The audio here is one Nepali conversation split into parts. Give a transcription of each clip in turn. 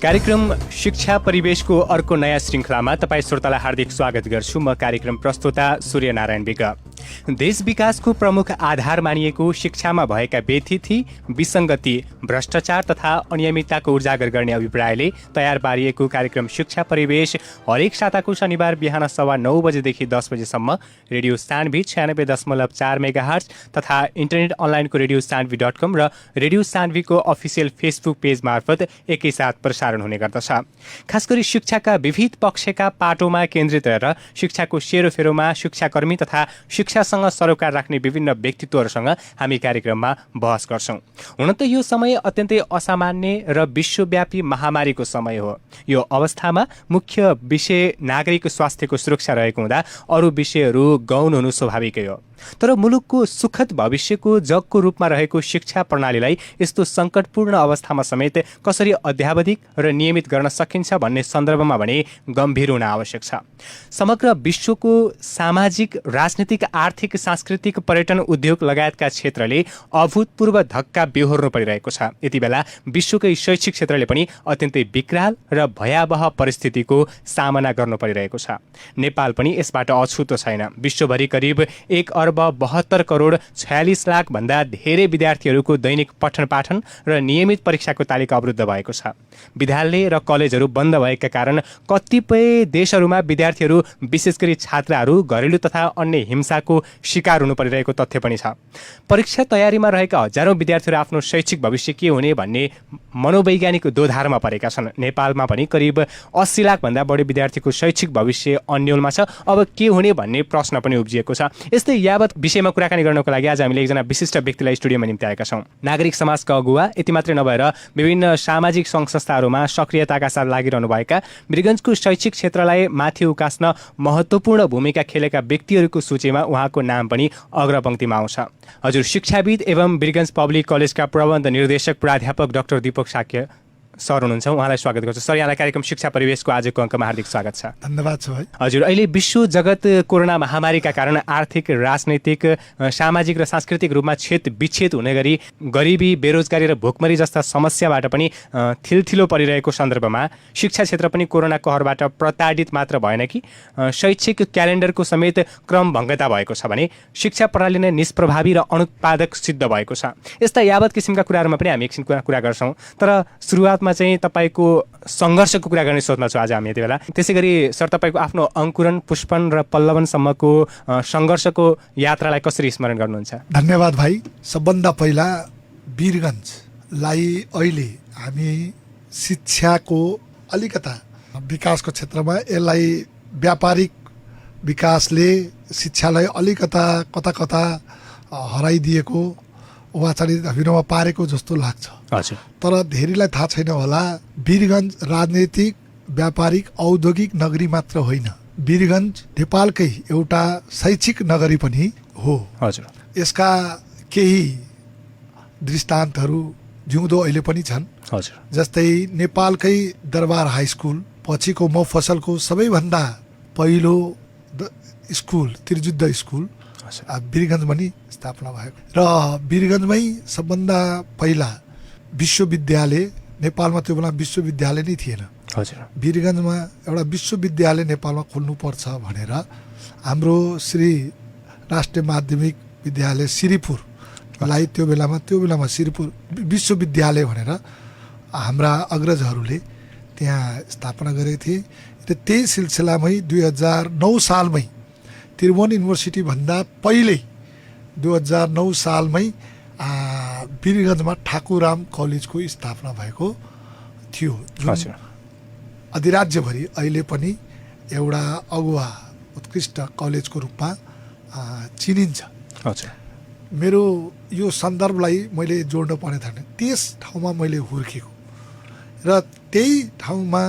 कार्यक्रम शिक्षा परिवेशको अर्को नयाँ श्रृङ्खलामा तपाईँ श्रोतालाई हार्दिक स्वागत गर्छु। म कार्यक्रम प्रस्तोता सूर्यनारायण विक। देश विकासको प्रमुख आधार मानिएको शिक्षामा भएका व्यथिति, विसङ्गति, भ्रष्टाचार तथा अनियमितताको उजागर गर्ने अभिप्रायले तयार पारिएको कार्यक्रम शिक्षा परिवेश हरेक साताको शनिबार बिहान 9:15 बजेदेखि 10 बजेसम्म रेडियो सान्वी 96.4 मेगाहर्ज तथा इन्टरनेट अनलाइनको रेडियो सान्वी.com र रेडियो सान्वीको अफिसियल फेसबुक पेज मार्फत एकैसाथ प्रसारण हुने गर्दछ। खास गरी शिक्षाका विविध पक्षका पाटोमा केन्द्रित रहेर शिक्षाको सेरोफेरोमा शिक्षाकर्मी तथा शिक्षासँग सरोकार राख्ने विभिन्न व्यक्तित्वहरूसँग हामी कार्यक्रममा बहस गर्छौँ। हुन त यो समय अत्यन्तै असामान्य र विश्वव्यापी महामारीको समय हो। यो अवस्थामा मुख्य विषय नागरिक स्वास्थ्यको सुरक्षा रहेको हुँदा अरू विषयहरू गौण हुनु स्वाभाविकै हो। तर मुलुकको सुखद भविष्यको जगको रूपमा रहेको शिक्षा प्रणालीलाई यस्तो सङ्कटपूर्ण अवस्थामा समेत कसरी अध्यावधिक र नियमित गर्न सकिन्छ भन्ने सन्दर्भमा भने गम्भीर हुन आवश्यक छ। समग्र विश्वको सामाजिक, राजनीतिक, आर्थिक, सांस्कृतिक, पर्यटन, उद्योग लगायतका क्षेत्रले अभूतपूर्व धक्का बेहोर्नु परिरहेको छ। यति बेला विश्वकै शैक्षिक क्षेत्रले पनि अत्यन्तै विकराल र भयावह परिस्थितिको सामना गर्नु परिरहेको छ। नेपाल पनि यसबाट अछुतो छैन। विश्वभरि करिब 1,72,46,00,000 भन्दा धेरै विद्यार्थीहरूको दैनिक पठन पाठन र नियमित परीक्षाको तालिका अवरुद्ध भएको छ। विद्यालय र कलेजहरू बन्द भएका कारण कतिपय देशहरूमा विद्यार्थीहरू विशेष गरी छात्राहरू घरेलु तथा अन्य हिंसाको शिकार हुनु परिरहेको तथ्य पनि छ। परीक्षा तयारीमा रहेका हजारौं विद्यार्थीहरू आफ्नो शैक्षिक भविष्य के हुने भन्ने मनोवैज्ञानिक दोधारमा परेका छन्। नेपालमा पनि करिब 80 लाख भन्दा बढी विद्यार्थीको शैक्षिक भविष्य अन्यलमा छ। अब के हुने भन्ने प्रश्न पनि उब्जिएको छ। यस्तै यावत विषयमा कुराकानी गर्नको लागि आज हामीले एकजना विशिष्ट व्यक्तिलाई स्टुडियोमा निम्ति आएका छौँ। नागरिक समाजका अगुवा, यति मात्रै नभएर विभिन्न सामाजिक सङ्घ संस्थाहरूमा सक्रियताका साथ लागिरहनु भएका, वीरगञ्जको शैक्षिक क्षेत्रलाई माथि उकास्न महत्त्वपूर्ण भूमिका खेलेका व्यक्तिहरूको सूचीमा उहाँको नाम पनि अग्रपङ्क्तिमा आउँछ। हजुर शिक्षाविद एवं वीरगञ्ज पब्लिक कलेजका प्रबन्ध निर्देशक प्राध्यापक डाक्टर दीपक साक्य सर हुनुहुन्छ। उहाँलाई स्वागत गर्छु। सर, यहाँलाई कार्यक्रम शिक्षा परिवेशको आजको अङ्कमा हार्दिक स्वागत छ। धन्यवाद छ भाइ। हजुर, अहिले विश्व जगत कोरोना महामारीका कारण आर्थिक, राजनैतिक, सामाजिक र सांस्कृतिक रूपमा विच्छेद हुने गरी गरिबी, बेरोजगारी र भोकमरी जस्ता समस्याबाट पनि थिलथिलो परिरहेको सन्दर्भमा शिक्षा क्षेत्र पनि कोरोना कहरबाट प्रताडित मात्र भएन कि शैक्षिक क्यालेन्डरको समेत क्रमभङ्गता भएको छ भने शिक्षा प्रणाली नै निष्प्रभावी र अनुत्पादक सिद्ध भएको छ। यस्ता यावत किसिमका कुराहरूमा पनि हामी एकछिन कुरा गर्छौँ। तर सुरुवात चाहिँ तपाईँको सङ्घर्षको कुरा गर्ने सोचमा छु आज हामी यति बेला। त्यसै गरी सर, तपाईँको आफ्नो अङ्कुरण, पुष्पन र पल्लवनसम्मको सङ्घर्षको यात्रालाई कसरी स्मरण गर्नुहुन्छ? धन्यवाद भाइ। सबभन्दा पहिला वीरगञ्जलाई अहिले हामी शिक्षाको अलिकता विकासको क्षेत्रमा यसलाई व्यापारिक विकासले शिक्षालाई अलिकता कता कता हराइदिएको वा चाहिँ अभिनव पारेको जस्तो लाग्छ। हजुर। तर धेरैलाई थाहा छैन होला, वीरगञ्ज राजनैतिक, व्यापारिक, औद्योगिक नगरी मात्र होइन, वीरगञ्ज नेपालकै एउटा शैक्षिक नगरी पनि हो। हजुर। यसका केही दृष्टान्तहरू जिउँदो अहिले पनि छन्। हजुर। जस्तै नेपालकै दरबार हाई स्कुल, पछिको मफसलको सबैभन्दा पहिलो स्कुल त्रिजुद्ध स्कुल वीरगञ्जमा नि स्थापना भएको र वीरगञ्जमै सबभन्दा पहिला विश्वविद्यालय, नेपालमा त्यो बेला विश्वविद्यालय नै थिएन। हजुर। वीरगञ्जमा एउटा विश्वविद्यालय नेपालमा खोल्नुपर्छ भनेर हाम्रो श्री राष्ट्रिय माध्यमिक विद्यालय श्रीपुरलाई त्यो बेलामा श्रीपुर विश्वविद्यालय भनेर हाम्रा अग्रजहरूले त्यहाँ स्थापना गरेका थिए। र त्यही सिलसिलामै 2009 सालमै त्रिभुवन युनिभर्सिटी भन्दा पहिल्यै 2009 सालमै वीरगञ्जमा ठाकुराम कलेजको स्थापना भएको थियो, जुन अधिराज्यभरि अहिले पनि एउटा अगुवा उत्कृष्ट कलेजको रूपमा चिनिन्छ। मेरो यो सन्दर्भलाई मैले जोड्न पर्ने थिएन। त्यस ठाउँमा मैले हुर्केको र त्यही ठाउँमा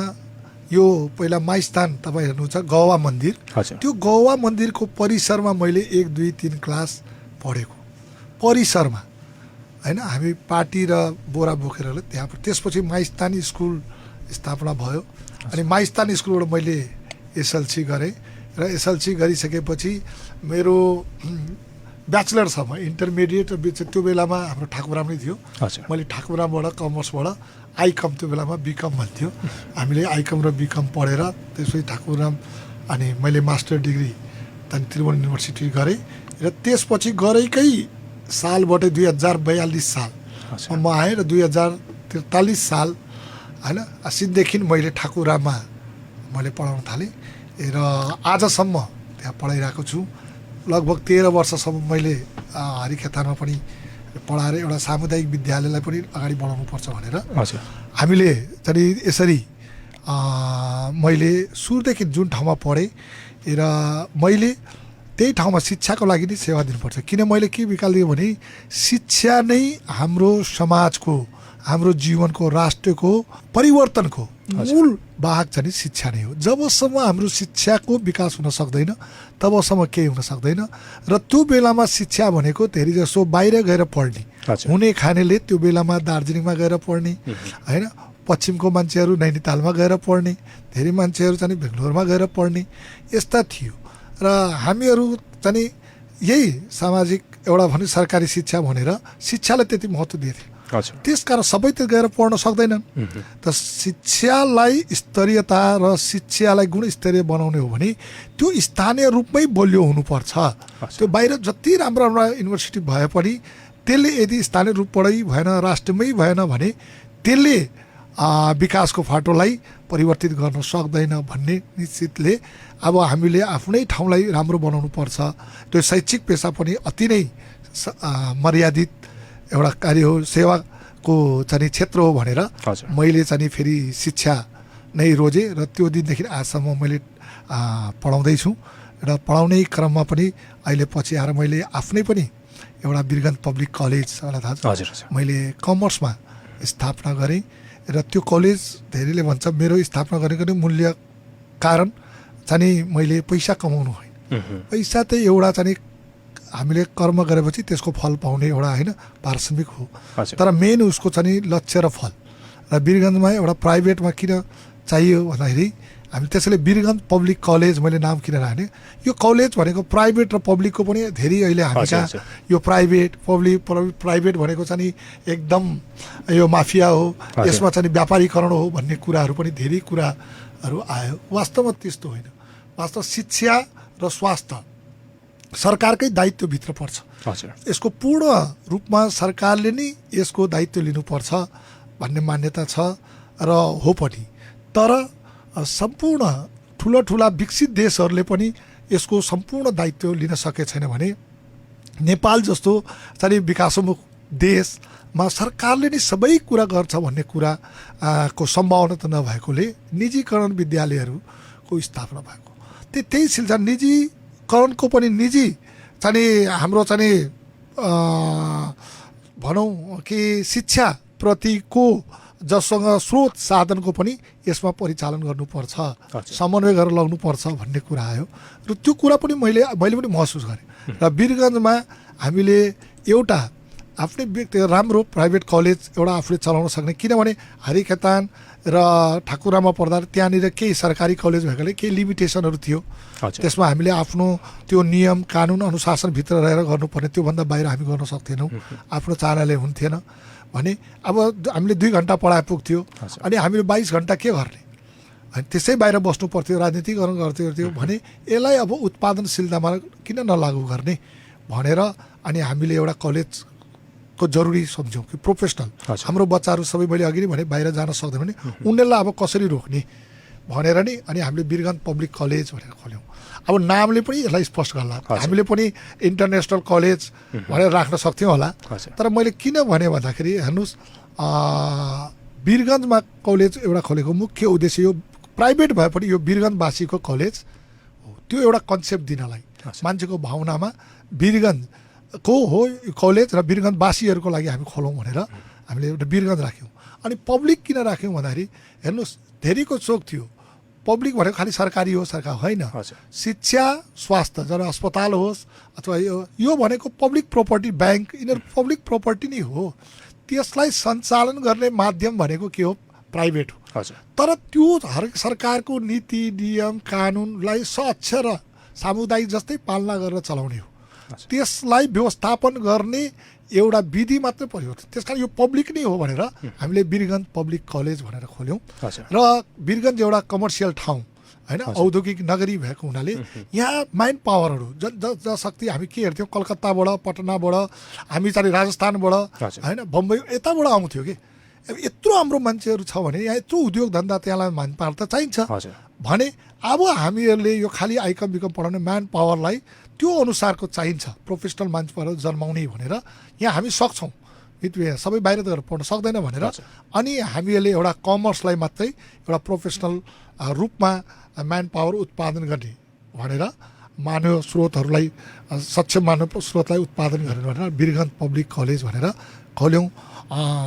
यो पहिला माइस्थान तपाईँ हेर्नुहुन्छ गौवा मन्दिर, त्यो गौवा मन्दिरको परिसरमा मैले 1, 2, 3 क्लास पढेको परिसरमा होइन। हामी पार्टी र बोरा बोकेर त्यहाँ, त्यसपछि माइस्थान स्कुल स्थापना भयो अनि माइस्थान स्कुलबाट मैले एसएलसी गरेँ र एसएलसी गरिसकेपछि मेरो ब्याचलरसम्म इन्टरमिडिएट त्यो बेलामा हाम्रो ठाकुराम नै थियो। हजुर मैले ठाकुरामबाट कमर्सबाट आइकम त्यो बेलामा बिकम भन्थ्यो। हामीले आइकम र बिकम पढेर त्यसपछि ठाकुराम अनि मैले मास्टर डिग्री त्यहाँदेखि त्रिभुवन युनिभर्सिटी गरेँ र त्यसपछि गरेकै सालबाटै 2042 साल म आएँ र 2043 साल होइन असिदेखि मैले ठाकुराममा मैले पढाउन थालेँ र आजसम्म त्यहाँ पढाइरहेको छु। लगभग 13 वर्षसम्म मैले हरिखेतानमा पनि पढाएर एउटा सामुदायिक विद्यालयलाई पनि अगाडि बढाउनुपर्छ भनेर हजुर हामीले चाहिँ यसरी मैले सुरुदेखि जुन ठाउँमा पढेँ र मैले त्यही ठाउँमा शिक्षाको लागि नै सेवा दिनुपर्छ। किन मैले के निकालिदिएँ भने शिक्षा नै हाम्रो समाजको हाम्रो जीवनको राष्ट्रको परिवर्तनको मूल वाहक चाहिँ शिक्षा नै हो। जबसम्म हाम्रो शिक्षाको विकास हुन सक्दैन तबसम्म केही हुन सक्दैन। र त्यो बेलामा शिक्षा भनेको धेरै जसो बाहिर गएर पढ्ने हुने खानेले त्यो बेलामा दार्जिलिङमा गएर पढ्ने होइन, पश्चिमको मान्छेहरू नैनीतालमा गएर पढ्ने, धेरै मान्छेहरू चाहिँ बेङ्गलोरमा गएर पढ्ने यस्ता थियो। र हामीहरू चाहिँ यही सामाजिक एउटा भने सरकारी शिक्षा भनेर शिक्षालाई त्यति महत्त्व दिएको थियो। त्यसकारण सबै त गएर पढ्न सक्दैनन्। त शिक्षालाई स्तरीयता र शिक्षालाई गुणस्तरीय बनाउने हो भने त्यो स्थानीय रूपमै बलियो हुनुपर्छ। त्यो बाहिर जति राम्रो राम्रो युनिभर्सिटी भए पनि त्यसले यदि स्थानीय रूपबाटै भएन राष्ट्रमै भएन भने त्यसले विकासको फाटोलाई परिवर्तित गर्न सक्दैन भन्ने निश्चितले अब हामीले आफ्नै ठाउँलाई राम्रो बनाउनु पर्छ। त्यो शैक्षिक पेसा पनि अति नै मर्यादित एउटा कार्य हो, सेवाको चाहिँ क्षेत्र हो भनेर मैले चाहिँ फेरि शिक्षा नै रोजेँ र त्यो दिनदेखि आजसम्म मैले पढाउँदैछु। र पढाउने क्रममा पनि अहिले पछि आएर मैले आफ्नै पनि एउटा वीरगन्ज पब्लिक कलेज थाहा छ मैले कमर्समा स्थापना गरेँ। र त्यो कलेज धेरैले भन्छ मेरो स्थापना गरेको नै मूल्य कारण चाहिँ मैले पैसा कमाउनु होइन। पैसा चाहिँ एउटा चाहिँ हामीले कर्म गरेपछि त्यसको फल पाउने एउटा होइन पारिश्रमिक हो, तर मेन उसको चाहिँ लक्ष्य र फल। र वीरगन्जमा एउटा प्राइभेटमा किन चाहियो भन्दाखेरि हामी त्यसैले वीरगन्ज पब्लिक कलेज मैले नाम किन राखेँ। यो कलेज भनेको प्राइभेट र पब्लिकको पनि धेरै अहिले हामी कहाँ यो प्राइभेट भनेको चाहिँ एकदम यो माफिया हो, यसमा चाहिँ व्यापारीकरण हो भन्ने कुराहरू पनि धेरै कुराहरू आयो। वास्तवमा त्यस्तो होइन। वास्तव शिक्षा र स्वास्थ्य सरकारकै दायित्वभित्र पर्छ। यसको पूर्ण रूपमा सरकारले नै यसको दायित्व लिनुपर्छ भन्ने मान्यता छ र हो पनि। तर सम्पूर्ण ठुला विकसित देशहरूले पनि यसको सम्पूर्ण दायित्व लिन सके छैन भने नेपाल जस्तो चाहिँ विकासोन्मुख देशमा सरकारले नै सबै कुरा गर्छ भन्ने कुरा को सम्भावना त नभएकोले निजीकरण विद्यालयहरूको स्थापना भएको। त्यही सिलसिला निजीकरणको पनि निजी चाहिँ हाम्रो चाहिँ भनौँ कि शिक्षा प्रतिको जससँग स्रोत साधनको पनि यसमा परिचालन गर्नुपर्छ, समन्वय गरेर लग्नुपर्छ भन्ने कुरा आयो। र त्यो कुरा पनि मैले पनि महसुस गरेँ। र वीरगन्जमा हामीले एउटा आफ्नै व्यक्ति राम्रो प्राइभेट कलेज एउटा आफूले चलाउन सक्ने, किनभने हरिखेतान र ठाकुरामा पढ्दा त्यहाँनिर केही सरकारी कलेज भएकोले केही लिमिटेसनहरू थियो। त्यसमा हामीले आफ्नो त्यो नियम कानुन अनुशासनभित्र रहेर गर्नुपर्ने, त्योभन्दा बाहिर हामी गर्न सक्थेनौँ। आफ्नो चाहनाले हुन्थेन भने अब हामीले 2 घन्टा पढाए पुग्थ्यो अनि हामीले 22 घन्टा के गर्ने, अनि त्यसै बाहिर बस्नु पर्थ्यो, राजनीतिकरण गर्थ्यो भने यसलाई अब उत्पादनशीलतामा किन नलागु गर्ने भनेर अनि हामीले एउटा कलेजको जरुरी सम्झ्यौँ कि प्रोफेसनल हाम्रो बच्चाहरू सबै मैले अघि नै भने बाहिर जान सक्दैन भने उनीहरूलाई अब कसरी रोक्ने भनेर नि अनि हामीले वीरगन्ज पब्लिक कलेज भनेर खोल्यौँ। अब नामले पनि यसलाई स्पष्ट गर्ला, हामीले पनि इन्टरनेसनल कलेज भनेर राख्न सक्थ्यौँ होला। तर मैले किन भने भन्दाखेरि हेर्नुहोस् वीरगन्जमा कलेज एउटा खोलेको मुख्य उद्देश्य यो प्राइभेट भए पनि यो वीरगन्जवासीको कलेज हो, त्यो एउटा कन्सेप्ट दिनलाई मान्छेको भावनामा वीरगन्जको हो कलेज र वीरगन्जवासीहरूको लागि हामी खोलौँ भनेर हामीले एउटा वीरगन्ज राख्यौँ। अनि पब्लिक किन राख्यौँ भन्दाखेरि हेर्नुहोस् धेरैको चोक थियो, पब्लिक भनेको खालि सरकारी हो सरकार होइन, शिक्षा स्वास्थ्य जन अस्पताल होस् अथवा यो भनेको पब्लिक प्रोपर्टी, ब्याङ्क यिनीहरू पब्लिक प्रोपर्टी नै हो। त्यसलाई सञ्चालन गर्ने माध्यम भनेको के हो, प्राइभेट हो। तर त्यो हर सरकारको नीति नियम कानुनलाई स्वच्छ र सामुदायिक जस्तै पालना गरेर चलाउने हो। त्यसलाई व्यवस्थापन गर्ने एउटा विधि मात्रै परिवर्तन। त्यसकारण यो पब्लिक नै हो भनेर हामीले वीरगञ्ज पब्लिक कलेज भनेर खोल्यौँ र वीरगञ्ज एउटा कमर्सियल ठाउँ होइन, औद्योगिक नगरी भएको हुनाले यहाँ माइन्ड पावरहरू जनशक्ति हामी के हेर्थ्यौँ, कलकत्ताबाट पटनाबाट हामी चाहिँ राजस्थानबाट होइन बम्बई यताबाट आउँथ्यो कि यत्रो हाम्रो मान्छेहरू छ भने यहाँ यत्रो उद्योग धन्दा त्यहाँलाई माइन्ड पावर त चाहिन्छ भने अब हामीहरूले यो खालि आइकम बिकम पढाउने म्यान पावरलाई त्यो अनुसारको चाहिन्छ प्रोफेसनल मान्छेहरू जन्माउने भनेर यहाँ हामी सक्छौँ। सबै बाहिर त गएर पढ्न सक्दैन भनेर अनि हामीहरूले एउटा कमर्सलाई मात्रै एउटा प्रोफेसनल रूपमा म्यान पावर उत्पादन गर्ने भनेर मानव स्रोतहरूलाई सक्षम मानव स्रोतलाई उत्पादन गर्ने भनेर वीरगञ्ज पब्लिक कलेज भनेर खोल्यौँ।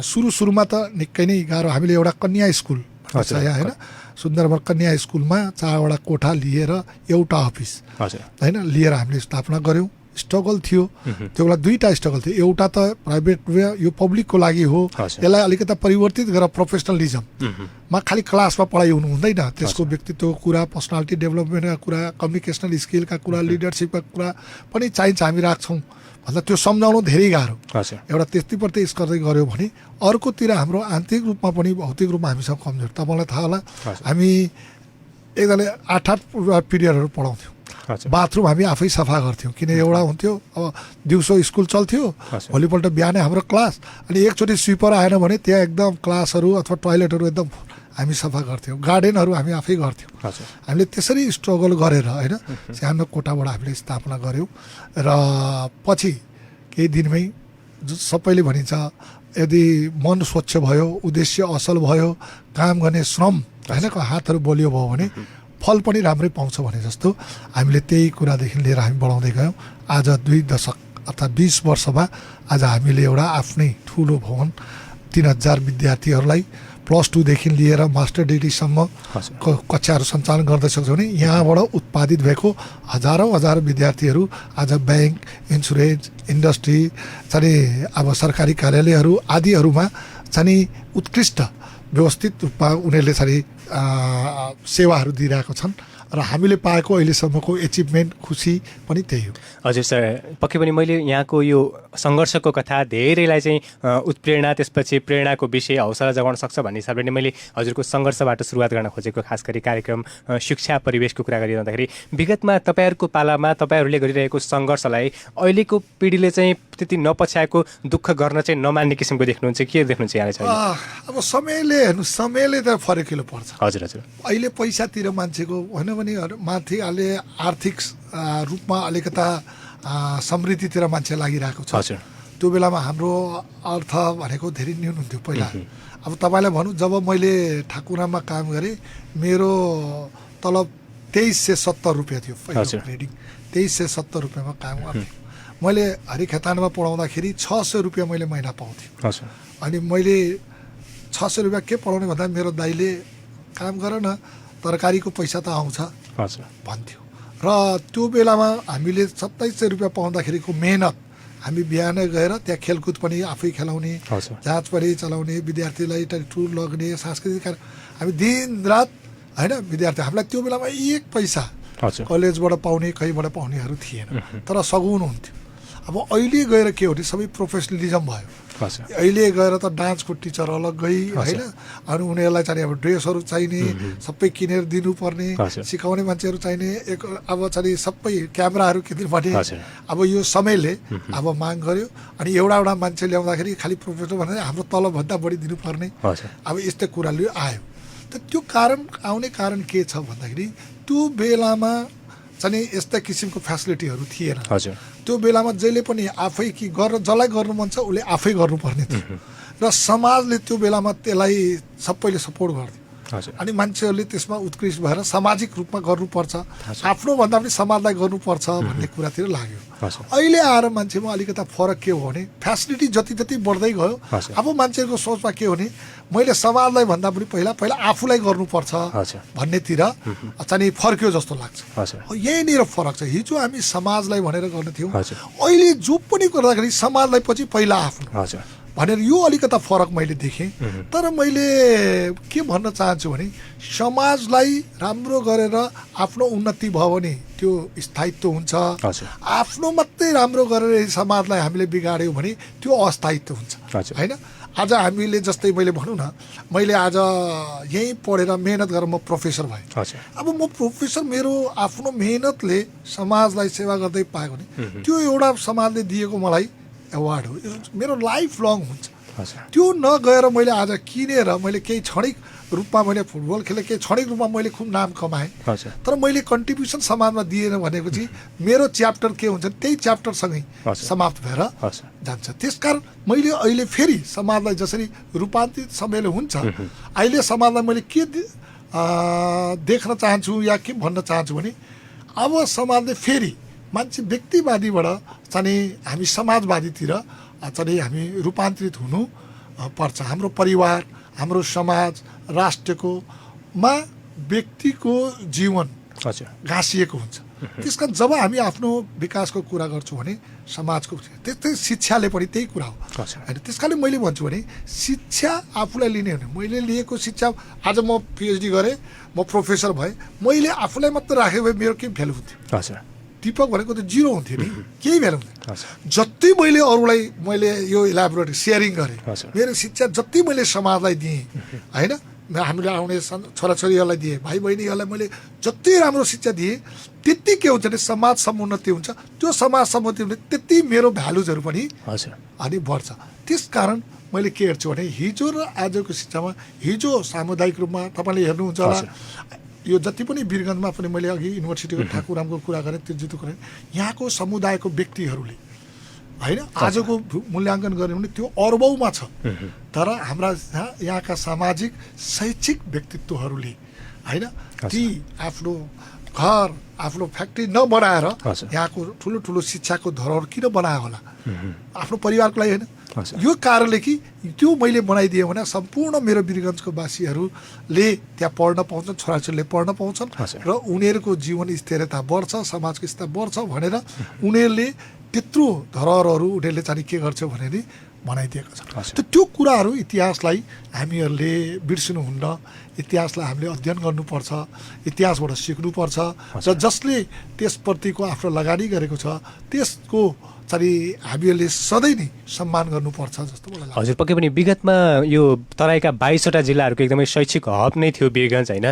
सुरुमा त निकै नै गाह्रो। हामीले एउटा कन्या स्कुल छ यहाँ होइन, सुन्दरवन कन्या स्कुलमा 4वटा कोठा लिएर एउटा अफिस होइन लिएर हामीले स्थापना गऱ्यौँ। स्ट्रगल थियो त्यो बेला, 2टा स्ट्रगल थियो। एउटा त प्राइभेट यो पब्लिकको लागि हो, यसलाई अलिकति परिवर्तित गरेर प्रोफेसनलिजममा खालि क्लासमा पढाइ हुनु हुँदैन, त्यसको व्यक्तित्वको कुरा, पर्सनालिटी डेभलपमेन्टका कुरा, कम्युनिकेसनल स्किलका कुरा, लिडरसिपका कुरा पनि चाहिन्छ हामी राख्छौँ भन्दा त्यो सम्झाउनु धेरै गाह्रो। एउटा त्यतिप्रति गर्दै गऱ्यो भने अर्कोतिर हाम्रो आन्तरिक रूपमा पनि भौतिक रूपमा हामीसँग कमजोर। तपाईँलाई थाहा होला हामी एकजनाले 8 पिरियडहरू पढाउँथ्यौँ, बाथरुम हामी आफै सफा गर्थ्यौँ किन एउटा हुन्थ्यो। अब दिउँसो स्कुल चल्थ्यो, भोलिपल्ट बिहानै हाम्रो क्लास, अनि एकचोटि स्विपर आएन भने त्यहाँ एकदम क्लासहरू अथवा टोयलेटहरू एकदम हामी सफा गर्थ्यौँ, गार्डनहरू हामी आफै गर्थ्यौँ। हामीले त्यसरी स्ट्रगल गरेर होइन सानो कोठाबाट हामीले स्थापना गऱ्यौँ र पछि केही दिनमै सबैले भनिन्छ यदि मन स्वच्छ भयो, उद्देश्य असल भयो, काम गर्ने श्रम होइन हातहरू बलियो भयो भने फल पनि राम्रै पाउँछ भने जस्तो हामीले त्यही कुरादेखि लिएर हामी बढाउँदै गयौँ। आज 2 दशक अर्थात् 20 वर्षमा आज हामीले एउटा आफ्नै ठुलो भवन 3000 विद्यार्थीहरूलाई +2 देखि लिएर मास्टर डिग्रीसम्म कक्षाहरू सञ्चालन गर्दै सक्छौँ भने यहाँबाट उत्पादित भएको हजारौँ विद्यार्थीहरू आज ब्याङ्क, इन्सुरेन्स, इन्डस्ट्री चाहिँ अब सरकारी कार्यालयहरू आदिहरूमा चाहिँ उत्कृष्ट व्यवस्थित रूपमा उनीहरूले चाहिँ सेवाहरू दिइरहेको छन् र हामीले पाएको अहिलेसम्मको एचिभमेन्ट खुसी पनि त्यही हो। हजुर सर, पक्कै पनि मैले यहाँको यो सङ्घर्षको कथा धेरैलाई चाहिँ उत्प्रेरणा, त्यसपछि प्रेरणाको विषय, हौसला जगाउन सक्छ भन्ने हिसाबले नै मैले हजुरको सङ्घर्षबाट सुरुवात गर्न खोजेको। खास गरी कार्यक्रम शिक्षा परिवेशको कुरा गरिरहँदाखेरि विगतमा तपाईँहरूको पालामा तपाईँहरूले गरिरहेको सङ्घर्षलाई अहिलेको पिँढीले चाहिँ त्यति नपछ्याएको, दुःख गर्न चाहिँ नमान्ने किसिमको देख्नुहुन्छ, के देख्नुहुन्छ यहाँले चाहिँ? अब समयले त फरकिलो पर्छ। हजुर हजुर। अहिले पैसातिर मान्छेको होइन भने माथि अहिले आर्थिक रूपमा अलिकता समृद्धितिर मान्छे लागिरहेको छ। त्यो बेलामा हाम्रो अर्थ भनेको धेरै न्यून हुन्थ्यो पहिला। अब तपाईँलाई भनौँ, जब मैले ठाकुरामा काम गरेँ मेरो तलब 2370 रुपियाँ थियो पहिलो ग्रेडिङ, 2370 रुपियाँमा काम गर्थेँ। मैले हरिखेतानमा पढाउँदाखेरि 600 रुपियाँ मैले महिना पाउँथेँ। अनि मैले 600 रुपियाँ के पढाउने भन्दा मेरो दाइले काम गर न, तरकारीको पैसा त आउँछ भन्थ्यो। र त्यो बेलामा हामीले 2700 रुपियाँ पाउँदाखेरिको मेहनत, हामी बिहान गएर त्यहाँ खेलकुद पनि आफै खेलाउने, जाँच पनि चलाउने, विद्यार्थीलाई टुर लग्ने, सांस्कृतिक कार्य, हामी दिनरात होइन विद्यार्थी। हामीलाई त्यो बेलामा 1 पैसा कलेजबाट पाउने, कहीँबाट पाउनेहरू थिएन, तर सघाउनु हुन्थ्यो। अब अहिले गएर के हो भने सबै प्रोफेसनलिजम भयो। अहिले गएर त डान्सको टिचर अलग गई होइन, अनि उनीहरूलाई चाहिँ अब ड्रेसहरू चाहिने, सबै किनेर दिनुपर्ने, सिकाउने मान्छेहरू चाहिने, अब चाहिँ सबै क्यामेराहरू किन्नुपर्ने। अब यो समयले अब माग गर्यो, अनि एउटा मान्छे ल्याउँदाखेरि खालि प्रोफेसनल भनेर हाम्रो तलबभन्दा बढी दिनुपर्ने, अब यस्तै कुराले आयो। त त्यो आउने कारण के छ भन्दाखेरि त्यो बेलामा चाहिँ यस्ता किसिमको फेसिलिटीहरू थिएन। त्यो बेलामा जहिले पनि आफै जसलाई गर्नु मन छ उसले आफै गर्नुपर्ने थियो र समाजले त्यो बेलामा त्यसलाई सबैले सपोर्ट गर्थ्यो। अनि मान्छेहरूले त्यसमा उत्कृष्ट भएर सामाजिक रूपमा गर्नुपर्छ, आफ्नो भन्दा पनि समाजलाई गर्नुपर्छ भन्ने कुरातिर लाग्यो। अहिले आएर मान्छेमा अलिकता फरक के हो भने फेसिलिटी जति बढ्दै गयो, अब मान्छेको सोचमा के हो भने मैले समाजलाई भन्दा पनि पहिला आफूलाई गर्नुपर्छ भन्नेतिर चाहिँ फर्क्यो जस्तो लाग्छ। यहीँनिर फरक छ। हिजो हामी समाजलाई भनेर गर्ने थियौँ, अहिले जो पनि गर्दाखेरि समाजलाई पछि पहिला आफ्नो भनेर यो अलिकता फरक मैले देखेँ। तर मैले के भन्न चाहन्छु भने समाजलाई राम्रो गरेर आफ्नो उन्नति भयो भने त्यो स्थायित्व हुन्छ। हजुर। आफ्नो मात्रै राम्रो गरेर समाजलाई हामीले बिगाड्यौँ भने त्यो अस्थायित्व हुन्छ, हजुर। होइन? आज हामीले जस्तै मैले भनौँ न, मैले आज यहीँ पढेर मेहनत गरेर म प्रोफेसर भएँ। हजुर। अब म प्रोफेसर मेरो आफ्नो मेहनतले समाजलाई सेवा गर्दै पाएको भने त्यो एउटा समाजले दिएको मलाई एवार्ड हो, मेरो लाइफ लङ हुन्छ। त्यो नगएर मैले आज किनेर मैले केही क्षणिक रूपमा मैले फुटबल खेलेँ, केही क्षणिक रूपमा मैले खुब नाम कमाएँ, तर मैले कन्ट्रिब्युसन समाजमा दिएन भनेको चाहिँ मेरो च्याप्टर के हुन्छ त्यही च्याप्टरसँगै समाप्त भएर जान्छ। त्यसकारण मैले अहिले फेरि समाजलाई जसरी रूपान्तरित समयले हुन्छ, अहिले समाजलाई मैले के देख्न चाहन्छु या के भन्न चाहन्छु भने अब समाजले फेरि मान्छे व्यक्तिवादीबाट चाहिँ हामी समाजवादीतिर चाहिँ हामी रूपान्तरित हुनु पर्छ। हाम्रो परिवार, हाम्रो समाज, राष्ट्रको मा व्यक्तिको जीवन गाँसिएको हुन्छ। त्यसकारण जब हामी आफ्नो विकासको कुरा गर्छौँ भने समाजको त्यस्तै शिक्षाले पनि त्यही कुरा हो, होइन? त्यसकारण मैले भन्छु भने शिक्षा आफूलाई लिने हो भने मैले लिएको शिक्षा, आज म पिएचडी गरेँ, म प्रोफेसर भएँ, मैले आफूलाई मात्र राखेँ भए मेरो के भ्यालु हुन्थ्यो? दीपक भनेको त जिरो हुन्थ्यो नि, केही भ्यालु हुन्थ्यो। जति मैले अरूलाई मैले यो इलाबोरेट सेयरिङ गरेँ, मेरो शिक्षा जति मैले समाजलाई दिएँ, होइन, हामीले आउने छोराछोरीहरूलाई दिएँ, भाइ बहिनीहरूलाई मैले जति राम्रो शिक्षा दिएँ, त्यति के हुन्छ भने समाज समुन्नति हुन्छ। त्यो समाज समुन्नति हुने त्यति मेरो भ्यालुजहरू पनि अनि बढ्छ। त्यसकारण मैले के हेर्छु भने हिजो र आजको शिक्षामा, हिजो सामुदायिक रूपमा तपाईँले हेर्नुहुन्छ होला, यो जति पनि वीरगन्जमा पनि मैले अघि युनिभर्सिटीको ठाकुरामको कुरा गरेँ, तिर्जुको कुरा, यहाँको समुदायको व्यक्तिहरूले, होइन, आजको मूल्याङ्कन गऱ्यो भने त्यो अर्बौँमा छ। तर हाम्रा यहाँका सामाजिक शैक्षिक व्यक्तित्वहरूले, होइन, ती आफ्नो घर, आफ्नो फ्याक्ट्री नबनाएर यहाँको ठुलो ठुलो शिक्षाको धरोहर किन बनायो होला? आफ्नो परिवारको लागि, होइन? यो कारणले कि त्यो मैले बनाइदिएँ भने सम्पूर्ण मेरो वीरगन्जको वासीहरूले त्यहाँ पढ्न पाउँछन्, छोराछोरीले पढ्न पाउँछन् र उनीहरूको जीवन स्थिरता बढ्छ, समाजको स्थिरता बढ्छ भनेर उनीहरूले त्यत्रो धरोहरहरू उनीहरूले चाहिँ के गर्छ भने नि बनाइदिएको छ। त त्यो कुराहरू इतिहासलाई हामीहरूले बिर्सिनुहुन्न, इतिहासलाई हामीले अध्ययन गर्नुपर्छ, इतिहासबाट सिक्नुपर्छ र जसले त्यसप्रतिको आफ्नो लगानी गरेको छ त्यसको चाहिँ हामीहरूले सधैँ नै सम्मान गर्नुपर्छ जस्तो मलाई लाग्छ। हजुर, पक्कै पनि विगतमा यो तराईका 22वटा जिल्लाहरूको एकदमै शैक्षिक हब नै थियो वीरगन्ज, होइन?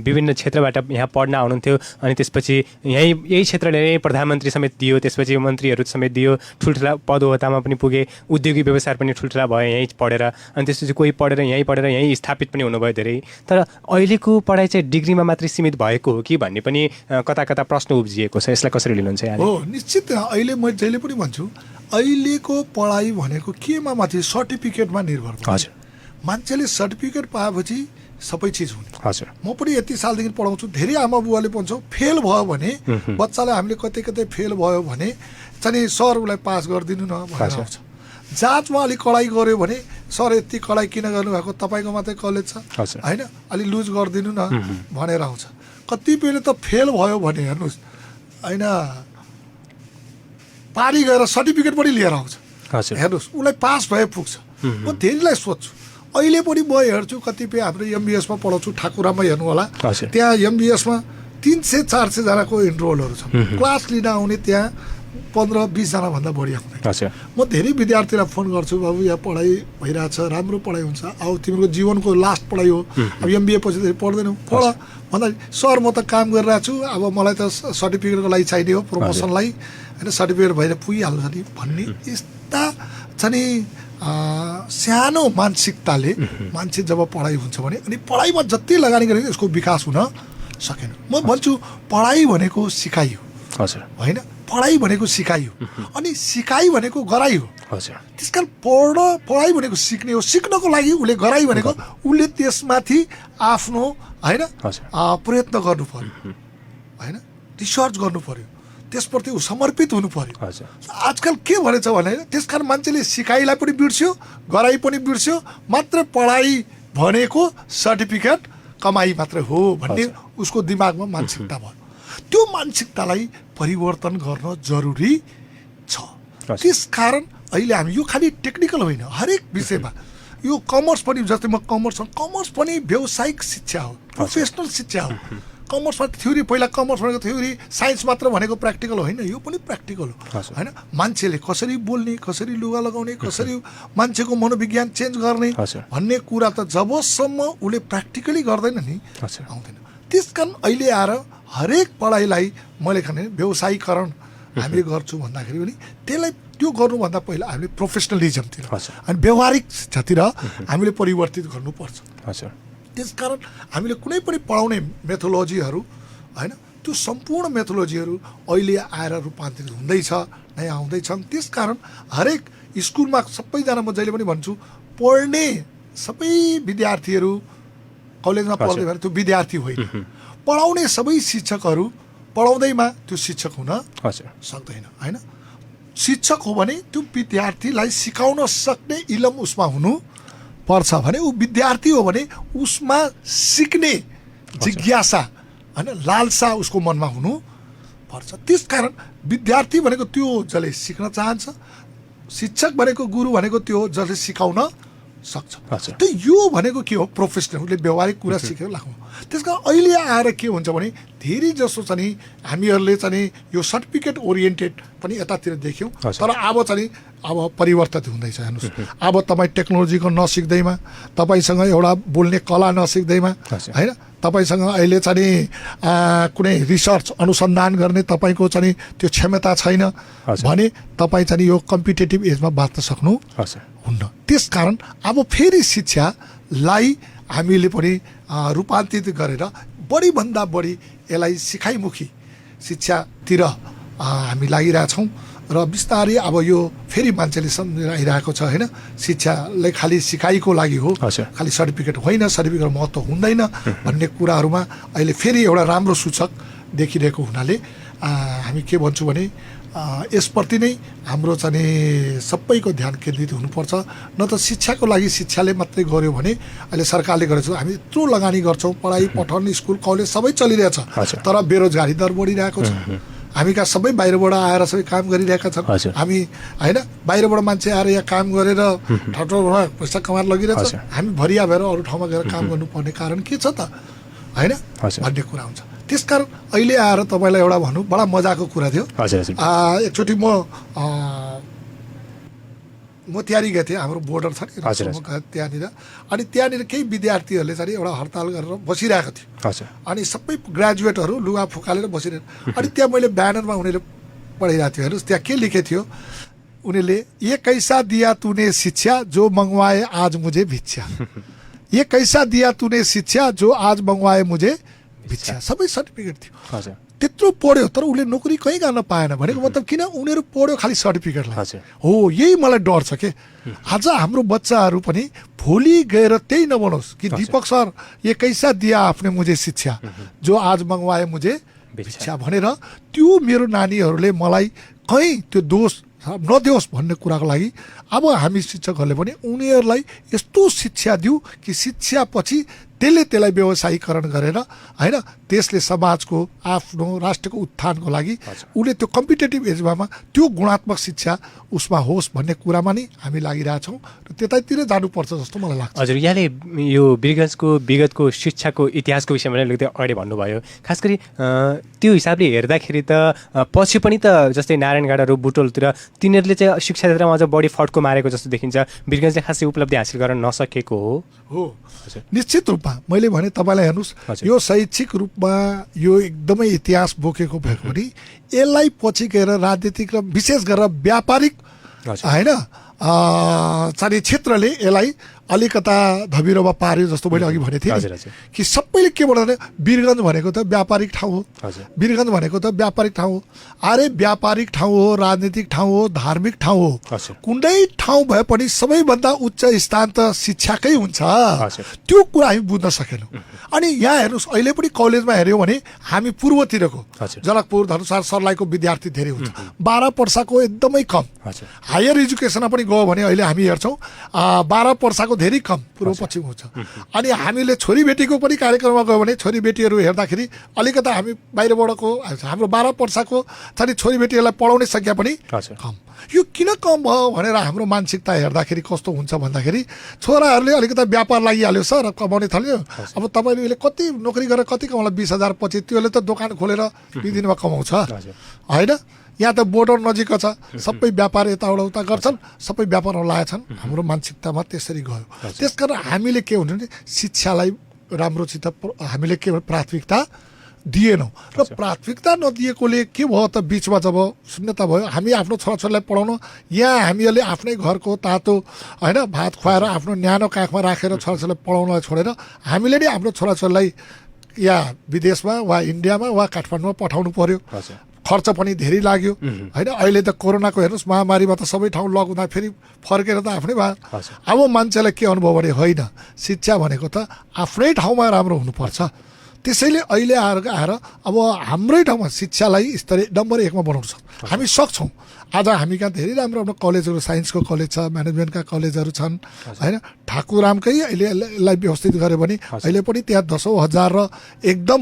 विभिन्न क्षेत्रबाट यहाँ पढ्न आउनुहुन्थ्यो अनि त्यसपछि यही क्षेत्रले नै प्रधानमन्त्री समेत दियो, त्यसपछि मन्त्रीहरू समेत दियो, ठुल्ठुला पदोहतामा पनि पुगे, उद्योगी व्यवसाय पनि ठुल्ठुला भयो यहीँ पढेर, अनि त्यसपछि कोही पढेर यहीँ स्थापित पनि हुनुभयो धेरै। तर अहिलेको पढाइ चाहिँ डिग्रीमा मात्रै सीमित भएको हो कि भन्ने पनि कता कता प्रश्न उब्जिएको छ, यसलाई कसरी लिनुहुन्छ? हो, निश्चित। अहिले म जहिले पनि भन्छु अहिलेको पढाइ भनेको केमा माथि? सर्टिफिकेटमा निर्भर गर्छ। हजुर, मान्छेले सर्टिफिकेट पाएपछि सबै चिज हुने। हजुर, म पनि यति सालदेखि पढाउँछु, धेरै आमा बुवाले भन्छौँ फेल भयो भने बच्चालाई हामीले कतै कतै फेल भयो भने चाहिँ सर उसलाई पास गरिदिनु न भनेर आउँछ। जाँचमा अलिक कडाइ गऱ्यो भने सर यति कडाइ किन गर्नुभएको, तपाईँको मात्रै कलेज छ, होइन, अलिक लुज गरिदिनु न भनेर आउँछ। कतिपयले त फेल भयो भने हेर्नुहोस्, होइन, पारी गएर सर्टिफिकेट पनि लिएर आउँछ। हेर्नुहोस्, उसलाई पास भए पुग्छ। म धेरैलाई सोध्छु, अहिले पनि म हेर्छु, कतिपय हाम्रो एमबिएसमा पढाउँछु, ठाकुरामा हेर्नु होला, त्यहाँ एमबिएसमा 300-400 जनाको इनरोलहरू छ। क्लास लिन आउने त्यहाँ 15-20 जनाभन्दा बढी आउने। म धेरै विद्यार्थीलाई फोन गर्छु, बाबु यहाँ पढाइ भइरहेछ, राम्रो पढाइ हुन्छ, आऊ तिम्रो जीवनको लास्ट पढाइ हो, अब एमबिए पछि पढ्दैनौ, पढ भन्दा सर म त काम गरिरहेको छु, अब मलाई त सर्टिफिकेटको लागि चाहिने हो, प्रमोसनलाई, होइन, सर्टिफिकेट भएर पुगिहाल्छ नि भन्ने यस्ता चाहिँ सानो मानसिकताले मान्छे जब पढाइ हुन्छ भने अनि पढाइमा जति लगानी गरेको यसको विकास हुन सकेन। म भन्छु पढाइ भनेको सिकाइ हो, होइन, पढाइ भनेको सिकाइ हो, अनि सिकाइ भनेको गराइ हो। त्यसकारण पढाइ भनेको सिक्ने हो, सिक्नको लागि उसले गराइ भनेको उसले त्यसमाथि आफ्नो, होइन, प्रयत्न गर्नु पर्यो, होइन, रिसर्च गर्नु पर्यो, त्यसप्रति ऊ समर्पित हुनु पर्यो। आजकल के भनेछ भने त्यसकारण मान्छेले सिकाइलाई पनि बिर्स्यो, गराइ पनि बिर्स्यो, मात्र पढाइ भनेको सर्टिफिकेट कमाइ मात्र हो भन्ने उसको दिमागमा मानसिकता भयो। त्यो मानसिकतालाई परिवर्तन गर्न जरुरी छ। त्यसकारण अहिले हामी यो खालि टेक्निकल होइन, हरेक विषयमा यो कमर्स पनि, जस्तै म कमर्स पनि व्यावसायिक शिक्षा हो, प्रोफेसनल शिक्षा हो। कमर्समा थ्योरी, पहिला कमर्स भनेको थ्योरी, साइन्स मात्र भनेको प्र्याक्टिकल होइन, यो पनि प्र्याक्टिकल हो होइन। मान्छेले कसरी बोल्ने, कसरी लुगा लगाउने, कसरी मान्छेको मनोविज्ञान चेन्ज गर्ने भन्ने कुरा त जबसम्म उसले प्र्याक्टिकली गर्दैन नि आउँदैन। त्यस कारण अहिले आएर हरेक पढाइलाई मैले खाने व्यवसायीकरण हामीले गर्छु भन्दाखेरि पनि त्यसलाई त्यो गर्नुभन्दा पहिला हामीले प्रोफेसनलिजमतिर अनि व्यवहारिक शिक्षातिर हामीले परिवर्तित गर्नुपर्छ। त्यसकारण हामीले कुनै पनि पढाउने मेथोलोजीहरू होइन, त्यो सम्पूर्ण मेथोलोजीहरू अहिले आएर रूपान्तरित हुँदैछ, नयाँ आउँदैछन्। त्यसकारण हरेक स्कुलमा सबैजना, म जहिले पनि भन्छु, पढ्ने सबै विद्यार्थीहरू कलेजमा पढ्दै भने त्यो विद्यार्थी होइन, पढाउने सबै शिक्षकहरू पढाउँदैमा त्यो शिक्षक हुन सक्दैन होइन। शिक्षक हो भने त्यो विद्यार्थीलाई सिकाउन सक्ने इलम उसमा हुनु पर्छ भने, ऊ विद्यार्थी हो भने उसमा सिक्ने जिज्ञासा होइन, लालसा उसको मनमा हुनु पर्छ। त्यसकारण विद्यार्थी भनेको त्यो जसले सिक्न चाहन्छ, शिक्षक भनेको, गुरु भनेको त्यो जसले सिकाउन सक्छ। त यो भनेको के हो, प्रोफेसनल, उसले व्यवहारिक कुरा सिकेर लाग्नु। त्यसकारण अहिले आएर के हुन्छ भने धेरै जसो चाहिँ हामीहरूले चाहिँ यो सर्टिफिकेट ओरिएन्टेड पनि यतातिर देख्यौँ, तर अब चाहिँ अब परिवर्तित हुँदैछ। हेर्नुहोस्, अब तपाईँ टेक्नोलोजीको नसिक्दैमा, तपाईँसँग एउटा बोल्ने कला नसिक्दैमा होइन, तपाईँसँग अहिले चाहिँ कुनै रिसर्च अनुसन्धान गर्ने तपाईँको चाहिँ त्यो क्षमता छैन भने तपाईँ चाहिँ यो कम्पिटेटिभ एजमा बाँच्न सक्नु हुन्न। त्यसकारण अब फेरि शिक्षालाई हामीले पनि रूपान्तरित गरेर बढीभन्दा बढी यसलाई सिकाइमुखी शिक्षातिर हामी लागिरहेछौँ र बिस्तारै अब यो फेरि मान्छेले सम्झेर आइरहेको छ होइन। शिक्षालाई खालि सिकाइको लागि हो, खालि सर्टिफिकेट होइन, सर्टिफिकेट महत्त्व हुँदैन भन्ने कुराहरूमा अहिले फेरि एउटा राम्रो सूचक देखिरहेको हुनाले हामी के भन्छु भने यसप्रति नै हाम्रो चाहिँ सबैको ध्यान केन्द्रित हुनुपर्छ। न त शिक्षाको लागि शिक्षाले मात्रै गर्यो भने, अहिले सरकारले गरेको छ, हामी यत्रो लगानी गर्छौँ, पढाइ पठन स्कुल कलेज सबै चलिरहेछ, तर बेरोजगारी दर बढिरहेको छ। हामी कहाँ सबै बाहिरबाट आएर सबै काम गरिरहेका छन्, हामी होइन बाहिरबाट मान्छे आएर यहाँ काम गरेर ठाउँमा पैसा कमाएर लगिरहेछ, हामी भरिया भएर अरू ठाउँमा गएर काम गर्नुपर्ने कारण के छ त होइन भन्ने कुरा हुन्छ। त्यसकारण अहिले आएर तपाईँलाई एउटा भनौँ बडा मजाको कुरा थियो। एकचोटि म तयारी गएको थिएँ, हाम्रो बोर्डर छ नि त्यहाँनिर, अनि त्यहाँनिर केही विद्यार्थीहरूले चाहिँ एउटा हडताल गरेर बसिरहेको थियो, अनि सबै ग्रेजुएटहरू लुगा फुकालेर बसिरहेको। अनि त्यहाँ मैले ब्यानरमा उनीहरूले पढाइरहेको थियो, हेर्नुहोस् त्यहाँ के लेखेको थियो, उनीहरूले ये कैसा दिया तूने शिक्षा जो मङ्गवाए आज मुझे भिक्षा, ये कैसा दिया तूने शिक्षा जो आज मङ्गवाए मुझे भिक्षा, सबै सर्टिफिकेट थियो। त्यत्रो पढ्यो तर उसले नोकरी कहीँ गर्न पाएन भनेको मतलब किन, उनीहरू पढ्यो खालि सर्टिफिकेटलाई हो। यही मलाई डर छ के आज हाम्रो बच्चाहरू पनि भोलि गएर त्यही नबनोस् कि दीपक सर ये कैसा दिया आपने मुझे शिक्षा जो आज मङ्गवाए मुझे भिक्षा भनेर त्यो मेरो नानीहरूले मलाई कहीँ त्यो दोष नदियोस् भन्ने कुराको लागि अब हामी शिक्षकहरूले पनि उनीहरूलाई यस्तो शिक्षा दिउँ कि शिक्षा पछि त्यसलाई व्यवसायीकरण गरेर होइन, त्यसले समाजको आफ्नो राष्ट्रको उत्थानको लागि उसले त्यो कम्पिटेटिभ एजमा त्यो गुणात्मक शिक्षा उसमा होस् भन्ने कुरामा नै हामी लागिरहेछौँ र त्यतैतिर जानुपर्छ जस्तो मलाई लाग्छ। हजुर, यहाँले यो बिरगन्जको विगतको शिक्षाको इतिहासको विषयमा अलिकति अगाडि भन्नुभयो, खास गरी त्यो हिसाबले हेर्दाखेरि त पछि पनि त जस्तै नारायणगढहरू बुटोलतिर तिनीहरूले चाहिँ शिक्षा क्षेत्रमा अझ बढी फड्को मारेको जस्तो देखिन्छ, बिरगन्जले खासै उपलब्धि हासिल गर्न नसकेको हो। निश्चित रूपमा मैले भने तपाईँलाई हेर्नुहोस्, यो शैक्षिक रूपमा यो एकदमै इतिहास बोकेको भएको पनि यसलाई पछि गएर राजनीतिक र विशेष गरेर व्यापारिक होइन चाहिँ क्षेत्रले यसलाई अलिकता धबिरोमा पार्यो जस्तो मैले अघि भनेको थिएँ कि सबैले के भन्दा बिरगन्ज भनेको त व्यापारिक ठाउँ हो, बिरगन्ज भनेको त व्यापारिक ठाउँ हो। अरे व्यापारिक ठाउँ हो, राजनीतिक ठाउँ हो, धार्मिक ठाउँ हो, कुनै ठाउँ भए पनि सबैभन्दा उच्च स्थान त शिक्षाकै हुन्छ। त्यो कुरा हामी बुझ्न सकेनौँ। अनि यहाँ हेर्नुहोस्, अहिले पनि कलेजमा हेऱ्यौँ भने हामी पूर्वतिरको जनकपुर धनुषार सर्लाहीको विद्यार्थी धेरै हुन्छ, 12 वर्षको एकदमै कम। हायर एजुकेसनमा पनि गयो भने अहिले हामी हेर्छौँ 12 वर्षको धेरै कम पूर्व पश्चिम हुन्छ। अनि हामीले छोरीबेटीको पनि कार्यक्रममा गयो भने छोरीबेटीहरू हेर्दाखेरि अलिकता हामी बाहिरबाटको हाम्रो 12 वर्षको चाहिँ छोरीबेटीहरूलाई पढाउने संख्या पनि कम। यो किन कम भयो भनेर हाम्रो मानसिकता हेर्दाखेरि कस्तो हुन्छ भन्दाखेरि छोराहरूले अलिकता व्यापार लागिहाल्यो सर, कमाउने थाल्यो। अब तपाईँले कति नोकरी गरेर कति कमाउला, 20,000 25, त्यसले त दोकान खोलेर 2 दिनमा कमाउँछ होइन। यहाँ त बोर्डर नजिक छ, सबै व्यापार यताबाट उता गर्छन्, सबै व्यापारमा लागेछन्। हाम्रो मानसिकतामा त्यसरी गयो। त्यसकारण हामीले के हुन्छ भने शिक्षालाई राम्रोसित हामीले के प्राथमिकता दिएनौँ र प्राथमिकता नदिएकोले के भयो त बिचमा जब शून्यता भयो, हामी आफ्नो छोराछोरीलाई पढाउन यहाँ हामीहरूले आफ्नै घरको तातो होइन भात खुवाएर आफ्नो न्यानो काखमा राखेर छोराछोरीलाई पढाउनलाई छोडेर हामीले नै हाम्रो छोराछोरीलाई या विदेशमा वा इन्डियामा वा काठमाडौँमा पठाउनु पर्यो। खर्च पनि धेरै लाग्यो होइन। अहिले त कोरोनाको हेर्नुहोस् महामारीमा त सबै ठाउँ लक हुँदा फेरि फर्केर त आफ्नै भयो। अब मान्छेलाई के अनुभव भने होइन, शिक्षा भनेको त आफ्नै ठाउँमा राम्रो हुनुपर्छ। त्यसैले अहिले आएर अब हाम्रै ठाउँमा शिक्षालाई स्तरीय नम्बर 1 मा बनाउनु सक्छ, हामी सक्छौँ। आज हामी कहाँ धेरै राम्रो राम्रो कलेजहरू, साइन्सको कलेज छ, म्यानेजमेन्टका कलेजहरू छन् होइन। ठाकुरामकै अहिले यसलाई व्यवस्थित गऱ्यो भने अहिले पनि त्यहाँ 10,000 हजार र एकदम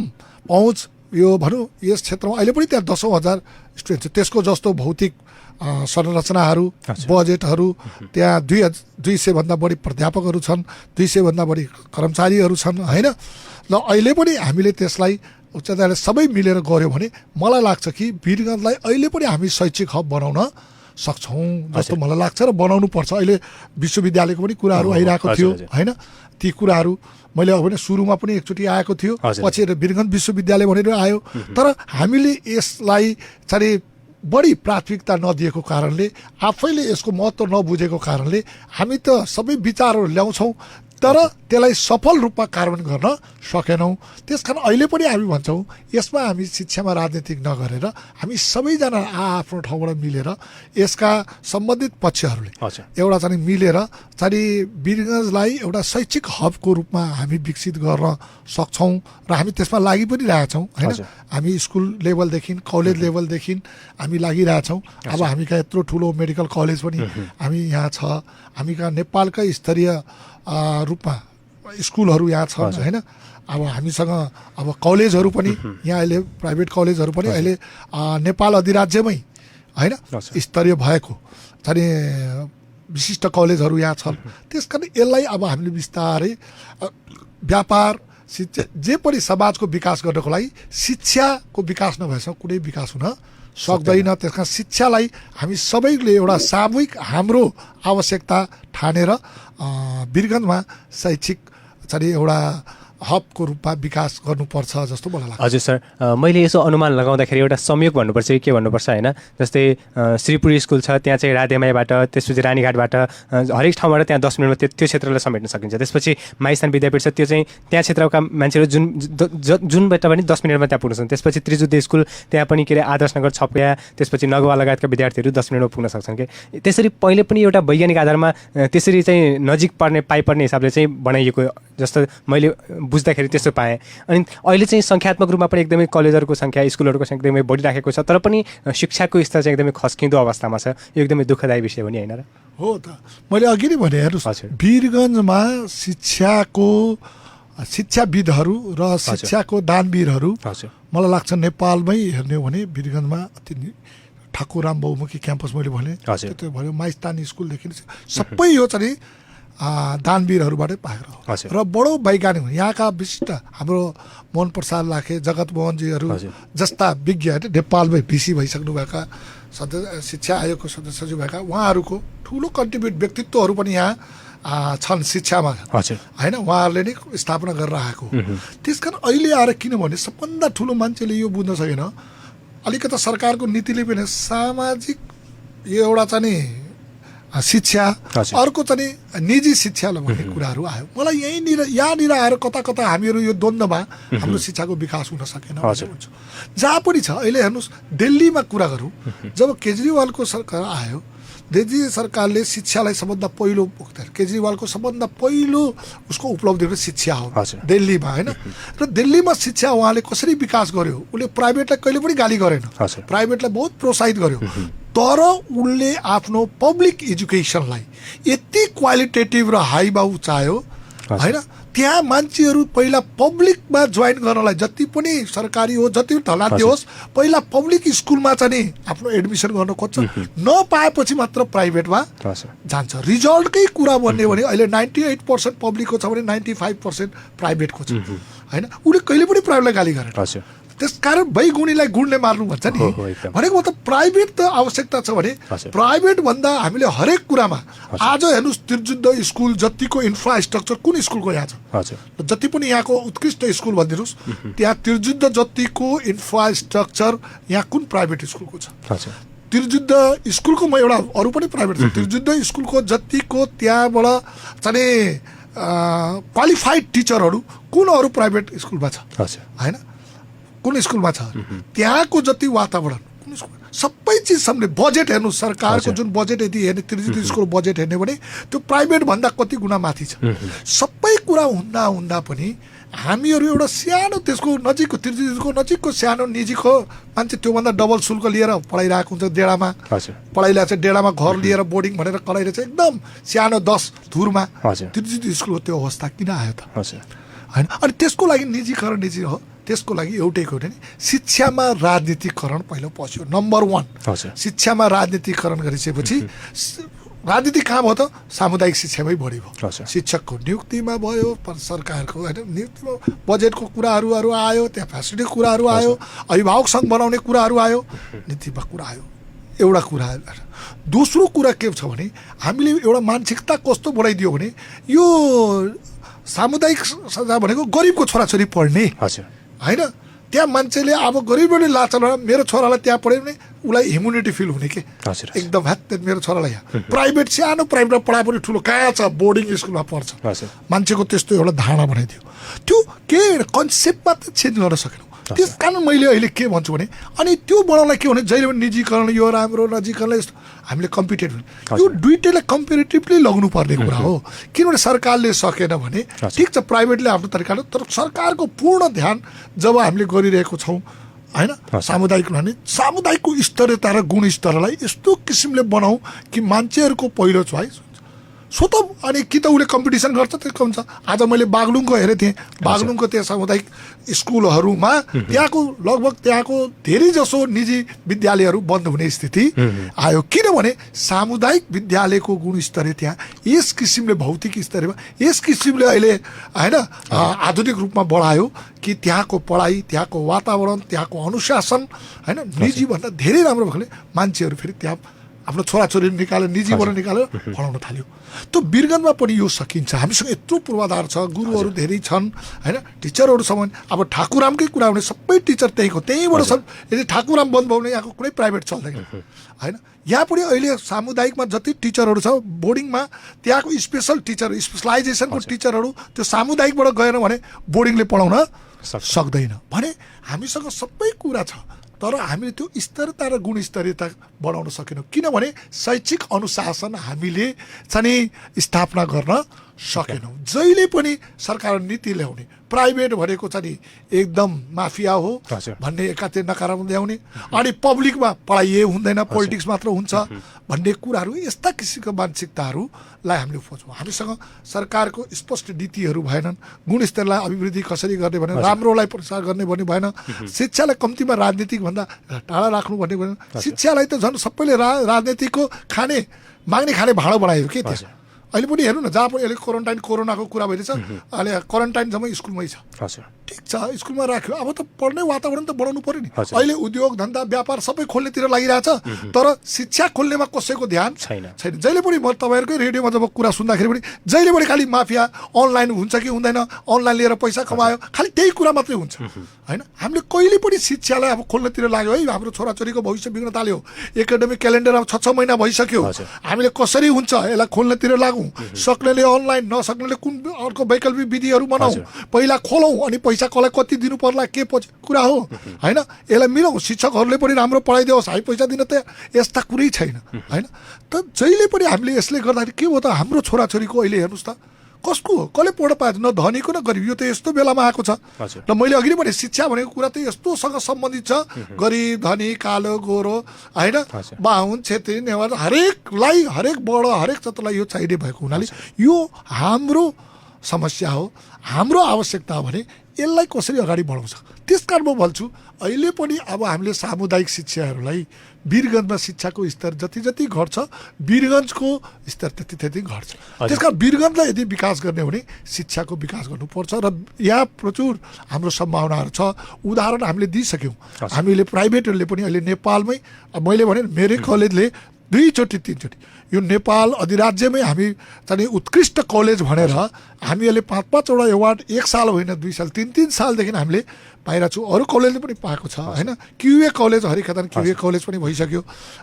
पहुँच यो भनौँ यस क्षेत्रमा अहिले पनि त्यहाँ 10,000 हजार स्टुडेन्ट छ। त्यसको जस्तो भौतिक संरचनाहरू, बजेटहरू, त्यहाँ 200 भन्दा बढी प्राध्यापकहरू छन्, 200 भन्दा बढी कर्मचारीहरू छन् होइन। ल अहिले पनि हामीले त्यसलाई उच्च न्यायालय सबै मिलेर गऱ्यो भने मलाई लाग्छ कि वीरगञ्जलाई अहिले पनि हामी शैक्षिक हब बनाउन सक्छौँ जस्तो मलाई लाग्छ र बनाउनु पर्छ। अहिले विश्वविद्यालयको पनि कुराहरू आइरहेको थियो होइन। ती कुराहरू मैले अब सुरुमा पनि एकचोटि आएको थियो, पछि वीरगञ्ज विश्वविद्यालय भनेर आयो। तर हामीले यसलाई चाहिँ बढी प्राथमिकता नदिएको कारणले, आफैले यसको महत्त्व नबुझेको कारणले हामी त सबै विचारहरू ल्याउँछौँ तर त्यसलाई सफल रूपमा कार्यान्वयन गर्न सकेनौँ। त्यसकारण अहिले पनि हामी भन्छौँ यसमा हामी शिक्षामा राजनीतिक नगरेर हामी सबैजना आफ्नो ठाउँबाट मिलेर यसका सम्बन्धित पक्षहरूले एउटा चाहिँ मिलेर चाहिँ वीरगञ्जलाई एउटा शैक्षिक हबको रूपमा हामी विकसित गर्न सक्छौँ र हामी त्यसमा लागि पनि रहेछौँ होइन। हामी स्कुल लेभलदेखि कलेज लेभलदेखि हामी लागिरहेछौँ। अब हामी कहाँ यत्रो ठुलो मेडिकल कलेज पनि हामी यहाँ छ, हामी कहाँ नेपालकै स्तरीय रूपमा स्कुलहरू यहाँ छन् होइन। अब हामीसँग अब कलेजहरू पनि यहाँ अहिले प्राइभेट कलेजहरू पनि अहिले नेपाल अधिराज्यमै होइन स्तरीय भएको चाहिँ विशिष्ट कलेजहरू यहाँ छन्। त्यस कारण यसलाई अब हामीले बिस्तारै व्यापार शिक्षा जे पनि समाजको विकास गर्नको लागि शिक्षाको विकास नभएसम्म कुनै विकास हुन सक्दैन। त्यस कारण शिक्षालाई हामी सबैले एउटा सामूहिक हाम्रो आवश्यकता ठानेर वीरगञ्जमा शैक्षिक चाहिँ एउटा हबको रूपमा विकास गर्नुपर्छ जस्तो मलाई लाग्छ। हजुर सर, मैले यसो अनुमान लगाउँदाखेरि एउटा संयोग भन्नुपर्छ कि के भन्नुपर्छ होइन। जस्तै श्रीपुर स्कुल छ, त्यहाँ चाहिँ राधेमाईबाट, त्यसपछि रानीघाटबाट हरेक ठाउँबाट त्यहाँ 10 मिनटमा त्यो क्षेत्रलाई समेट्न सकिन्छ। त्यसपछि माइस्थान विद्यापीठ छ, त्यो चाहिँ त्यहाँ क्षेत्रका मान्छेहरू जुनबाट पनि 10 मिनटमा त्यहाँ पुग्न सक्छन्। त्यसपछि त्रिजुद्ध स्कुल, त्यहाँ पनि के अरे आदर्शनगर छपया, त्यसपछि नगवा लगायतका विद्यार्थीहरू 10 मिनटमा पुग्न सक्छन् कि। त्यसरी पहिले पनि एउटा वैज्ञानिक आधारमा त्यसरी चाहिँ नजिक पाइपर्ने हिसाबले चाहिँ बनाइएको जस्तो मैले बुझ्दाखेरि त्यस्तो पाएँ। अनि अहिले चाहिँ सङ्ख्यात्मक रूपमा पनि एकदमै कलेजहरूको सङ्ख्या, स्कुलहरूको सङ्ख्या एकदमै बढिराखेको छ, तर पनि शिक्षाको स्तर चाहिँ एकदमै खस्किँदो अवस्थामा छ। यो एकदमै दुःखदायी विषय हो नि होइन र? हो त, मैले अघि नै भने हेर्नुहोस् वीरगञ्जमा शिक्षाविदहरू र शिक्षाको दानवीरहरू मलाई लाग्छ नेपालमै हेर्ने हो भने वीरगञ्जमा अति ठाकुराम बहुमुखी क्याम्पस मैले भने त्यो भयो, माइस्थान स्कुलदेखि सबै यो चाहिँ दानवीरहरूबाटै पाएर हो र बडो वैज्ञानिक यहाँका विशिष्ट हाम्रो मोहन प्रसाद लाखे, जगत मोहनजीहरू जस्ता विज्ञ नेपालमै भिसी भइसक्नुभएका शिक्षा आयोगको सदस्य भएका उहाँहरूको ठुलो कन्ट्रिब्युट व्यक्तित्वहरू पनि यहाँ छन् शिक्षामा होइन। उहाँहरूले नै स्थापना गरेर आएको। त्यस कारण अहिले आएर किनभने सबभन्दा ठुलो मान्छेले यो बुझ्न सकेन, अलिकता सरकारको नीतिले पनि सामाजिक यो एउटा चाहिँ शिक्षा, अर्को चाहिँ निजी शिक्षा भन्ने कुराहरू आयो। मलाई यहाँनिर आएर कता कता हामीहरू यो द्वन्द्वमा हाम्रो शिक्षाको विकास हुन सकेन हुन्छ। जहाँ पनि छ अहिले हेर्नुहोस्, दिल्लीमा कुरा गरौँ, जब केजरीवालको सरकार आयो, दिल्ली सरकारले शिक्षालाई सबभन्दा पहिलो केजरीवालको सबभन्दा पहिलो उसको उपलब्धि शिक्षा हो दिल्लीमा होइन। र दिल्लीमा शिक्षा उहाँले कसरी विकास गर्यो, उसले प्राइभेटलाई कहिले पनि गाली गरेन, प्राइभेटलाई बहुत प्रोत्साहित गर्यो। तर उनले आफ्नो पब्लिक एजुकेसनलाई यति क्वालिटेटिभ र हाई बाउ चाह्यो होइन। त्यहाँ मान्छेहरू पहिला पब्लिकमा जोइन गर्नलाई, जति पनि सरकारी हो जति पनि धलाते होस्, पहिला पब्लिक स्कुलमा चाहिँ नि आफ्नो एडमिसन गर्न खोज्छ, नपाएपछि मात्र प्राइभेटमा जान्छ। रिजल्टकै कुरा भन्ने भने अहिले 98% पब्लिकको छ भने 95% प्राइभेटको छ होइन। उसले कहिले पनि प्राइभेटलाई गाली गरेन। त्यसकारण बैगुणीलाई गुणले मार्नु भन्छ नि भनेको मतलब प्राइभेट त आवश्यकता छ भने प्राइभेट भन्दा हामीले हरेक कुरामा आज हेर्नुहोस् त्रिजुद्ध स्कुल जतिको इन्फ्रास्ट्रक्चर कुन स्कुलको यहाँ छ, जति पनि यहाँको उत्कृष्ट स्कुल भनिदिनुहोस्, त्यहाँ त्रिजुद्ध जतिको इन्फ्रास्ट्रक्चर यहाँ कुन प्राइभेट स्कुलको छ। त्रिजुद्ध स्कुलको म एउटा अरू पनि प्राइभेट छ, त्रिजुद्ध स्कुलको जतिको त्यहाँबाट चाहिँ क्वालिफाइड टिचरहरू कुन अरू प्राइभेट स्कुलमा छ होइन, कुन स्कुलमा छ। त्यहाँको जति वातावरण कुन स्कुल, सबै चिज सबले बजेट हेर्नु, सरकारको जुन बजेट यदि हेर्ने त्रिजुद्ध स्कुल बजेट हेर्ने भने त्यो प्राइभेट भन्दा कति गुणा माथि छ। सबै कुरा हुँदा हुँदा पनि हामीहरू एउटा सानो त्यसको नजिकको त्रिजुद्धको नजिकको सानो निजीको मान्छे त्योभन्दा डबल शुल्क लिएर पढाइरहेको हुन्छ। डेढामा पढाइरहेको छ, डेढामा घर लिएर बोर्डिङ भनेर पढाइरहेको छ, एकदम सानो 10 धुरमा। त्रिजुद्ध स्कुलको त्यो अवस्था किन आयो त होइन। अनि त्यसको लागि निजीकरण निजी हो, त्यसको लागि एउटैको नि शिक्षामा राजनीतिकरण पहिलो पस्यो। नम्बर 1 शिक्षामा राजनीतिकरण गरिसकेपछि राजनीति कहाँ भयो त, सामुदायिक शिक्षामै बढी भयो। शिक्षकको नियुक्तिमा भयो, सरकारको होइन नियुक्तिमा बजेटको कुराहरू आयो, त्यहाँ फेसिलिटी कुराहरू आयो, अभिभावक सङ्घ बनाउने कुराहरू आयो, नीतिमा कुरा आयो। एउटा कुरा। दोस्रो कुरा के छ भने हामीले एउटा मानसिकता कस्तो बनाइदियो भने यो सामुदायिक संस्था भनेको गरिबको छोराछोरी पढ्ने होइन। त्यहाँ मान्छेले अब गरिबले लाचार मेरो छोरालाई त्यहाँ पढ्यो भने उसलाई इम्युनिटी फिल हुने के एकदम हात मेरो छोरालाई यहाँ प्राइभेट सानो प्राइभेटमा पढाए पनि ठुलो कहाँ छ बोर्डिङ स्कुलमा पढ्छ। मान्छेको त्यस्तो एउटा धारणा बनाइदियो। त्यो के कन्सेप्टमा त चेन्ज गर्न सकेनौँ। त्यस कारण मैले अहिले के भन्छु भने अनि त्यो बनाउनलाई के भने जहिले पनि निजीकरण यो राम्रो नजिकरणलाई यस्तो हामीले कम्पिटेटिभ यो दुइटैलाई कम्पेरिटिभली लग्नु पर्ने कुरा हो। किनभने सरकारले सकेन भने ठिक छ प्राइभेटले आफ्नो तरिकाले, तर सरकारको पूर्ण ध्यान जब हामीले गरिरहेको छौँ होइन सामुदायिक भने सामुदायिकको स्तरीयता र गुणस्तरलाई यस्तो किसिमले बनाऊ कि मान्छेहरूको पहिलो चोइस स्वतः अनि कि त उसले कम्पिटिसन गर्छ त्यसको हुन्छ। आज मैले बागलुङको हेरेको थिएँ, बागलुङको त्यहाँ सामुदायिक स्कुलहरूमा त्यहाँको लगभग त्यहाँको धेरै जसो निजी विद्यालयहरू बन्द हुने स्थिति आयो। किनभने सामुदायिक विद्यालयको गुणस्तरीय त्यहाँ यस किसिमले भौतिक स्तरमा यस किसिमले अहिले होइन आधुनिक रूपमा बढायो कि त्यहाँको पढाइ, त्यहाँको वातावरण, त्यहाँको अनुशासन होइन निजीभन्दा धेरै राम्रो भएकोले मान्छेहरू फेरि त्यहाँ आफ्नो छोराछोरी निकालेर निजीबाट निकालेर पढाउन थाल्यो। त वीरगन्जमा पनि यो सकिन्छ। हामीसँग यत्रो पूर्वाधार छ, गुरुहरू धेरै छन् होइन, टिचरहरू छ भने अब ठाकुरामकै कुरा भने सबै टिचर त्यहीँको त्यहीँबाट छन्। यदि ठाकुराम बन्द भयो भने यहाँको कुनै प्राइभेट चल्दैन होइन। यहाँ पनि अहिले सामुदायिकमा जति टिचरहरू छ बोर्डिङमा त्यहाँको स्पेसल टिचर स्पेसलाइजेसनको टिचरहरू त्यो सामुदायिकबाट गएन भने बोर्डिङले पढाउन सक्दैन भने हामीसँग सबै कुरा छ, तर हामीले त्यो स्तरता र गुणस्तरीयता बढाउन सकेनौँ। किनभने शैक्षिक अनुशासन हामीले चाहिँ स्थापना गर्न सकेनौँ। जहिले पनि सरकार नीति ल्याउने प्राइभेट भनेको चाहिँ एकदम माफिया हो भन्ने एकातिर नकारात्मक ल्याउने अनि पब्लिकमा पढाइ हुँदैन पोलिटिक्स मात्र हुन्छ भन्ने कुराहरू यस्ता किसिमका मानसिकताहरूलाई हामीले खोज्छौँ। हामीसँग सरकारको स्पष्ट नीतिहरू भएनन्। गुणस्तरलाई अभिवृद्धि कसरी गर्ने भने राम्रोलाई प्रसार गर्ने भन्ने भएन। शिक्षालाई कम्तीमा राजनीतिक भन्दा टाढा राख्नु भन्ने भएन। शिक्षालाई त झन् सबैले राजनीतिको माग्ने खाने भाँडो बनायो के त्यहाँ। अहिले पनि हेर्नु न जहाँ पनि अहिले कोरोनाको कुरा भइरहेछ अहिले क्वारेन्टाइन जम्मै स्कुलमै छ। ठिक छ स्कुलमा राख्यो, अब त पढ्ने वातावरण त बढाउनु पर्यो नि। अहिले उद्योग धन्दा व्यापार सबै खोल्नेतिर लागिरहेछ, तर शिक्षा खोल्नेमा कसैको ध्यान छैन। जहिले पनि म तपाईँहरूकै रेडियोमा जब कुरा सुन्दाखेरि पनि जहिले पनि खालि माफिया अनलाइन हुन्छ कि हुँदैन, अनलाइन लिएर पैसा कमायो, खालि त्यही कुरा मात्रै हुन्छ होइन। हामीले कहिले पनि शिक्षालाई अब खोल्नेतिर लाग्यो है, हाम्रो छोराछोरीको भविष्य बिग्न थाल्यो, एकाडेमिक क्यालेन्डर अब 6 महिना भइसक्यो, हामीले कसरी हुन्छ यसलाई खोल्नेतिर लागौँ, सक्नेले अनलाइन नसक्नेले कुन अर्को वैकल्पिक विधिहरू बनाऊ, पहिला खोलौँ अनि पैसा कसलाई कति दिनु पर्ला के कुरा हो होइन। यसलाई मिलाउँ, शिक्षकहरूले पनि राम्रो पढाइदियोस्, हाई पैसा दिन त यस्ता कुरै छैन होइन। त जहिले पनि हामीले यसले गर्दाखेरि के हो त हाम्रो छोराछोरीको अहिले हेर्नुहोस् त कसको हो, कसले पढ्न पाएछ, न धनीको न गरिब, यो त यस्तो बेलामा आएको छ। हजुर। र मैले अघि नै भने शिक्षा भनेको कुरा त यस्तोसँग सम्बन्धित छ, गरिब धनी कालो गोरो होइन, हजुर। बाहुन छेत्री नेवार हरेकलाई, हरेक बडो हरेक जतलाई यो चाहिने भएको हुनाले यो हाम्रो समस्या हो, हाम्रो आवश्यकता हो भने यसलाई कसरी अगाडि बढाउँछ। त्यस कारण म भन्छु अहिले पनि अब हामीले सामुदायिक शिक्षाहरूलाई वीरगन्जमा शिक्षाको स्तर जति जति घट्छ वीरगन्जको स्तर त्यति त्यति घट्छ। त्यस कारण वीरगन्जलाई यदि विकास गर्ने हो भने शिक्षाको विकास गर्नुपर्छ र यहाँ प्रचुर हाम्रो सम्भावनाहरू छ। उदाहरण हामीले दिइसक्यौँ, हामीले प्राइभेटहरूले पनि अहिले नेपालमै, मैले भने मेरै कलेजले 2 चोटि 3 चोटि यो नेपाल अधिराज्यमै हामी चाहिँ उत्कृष्ट कलेज भनेर हामी अहिले 5-5 वटा एवार्ड 1 साल होइन 2 साल 3-3 सालदेखि हामीले पाइरहेको छु। अरू कलेजले पनि पाएको छ होइन। क्युए कलेज हरिखेतान क्युए कलेज पनि भइसक्यो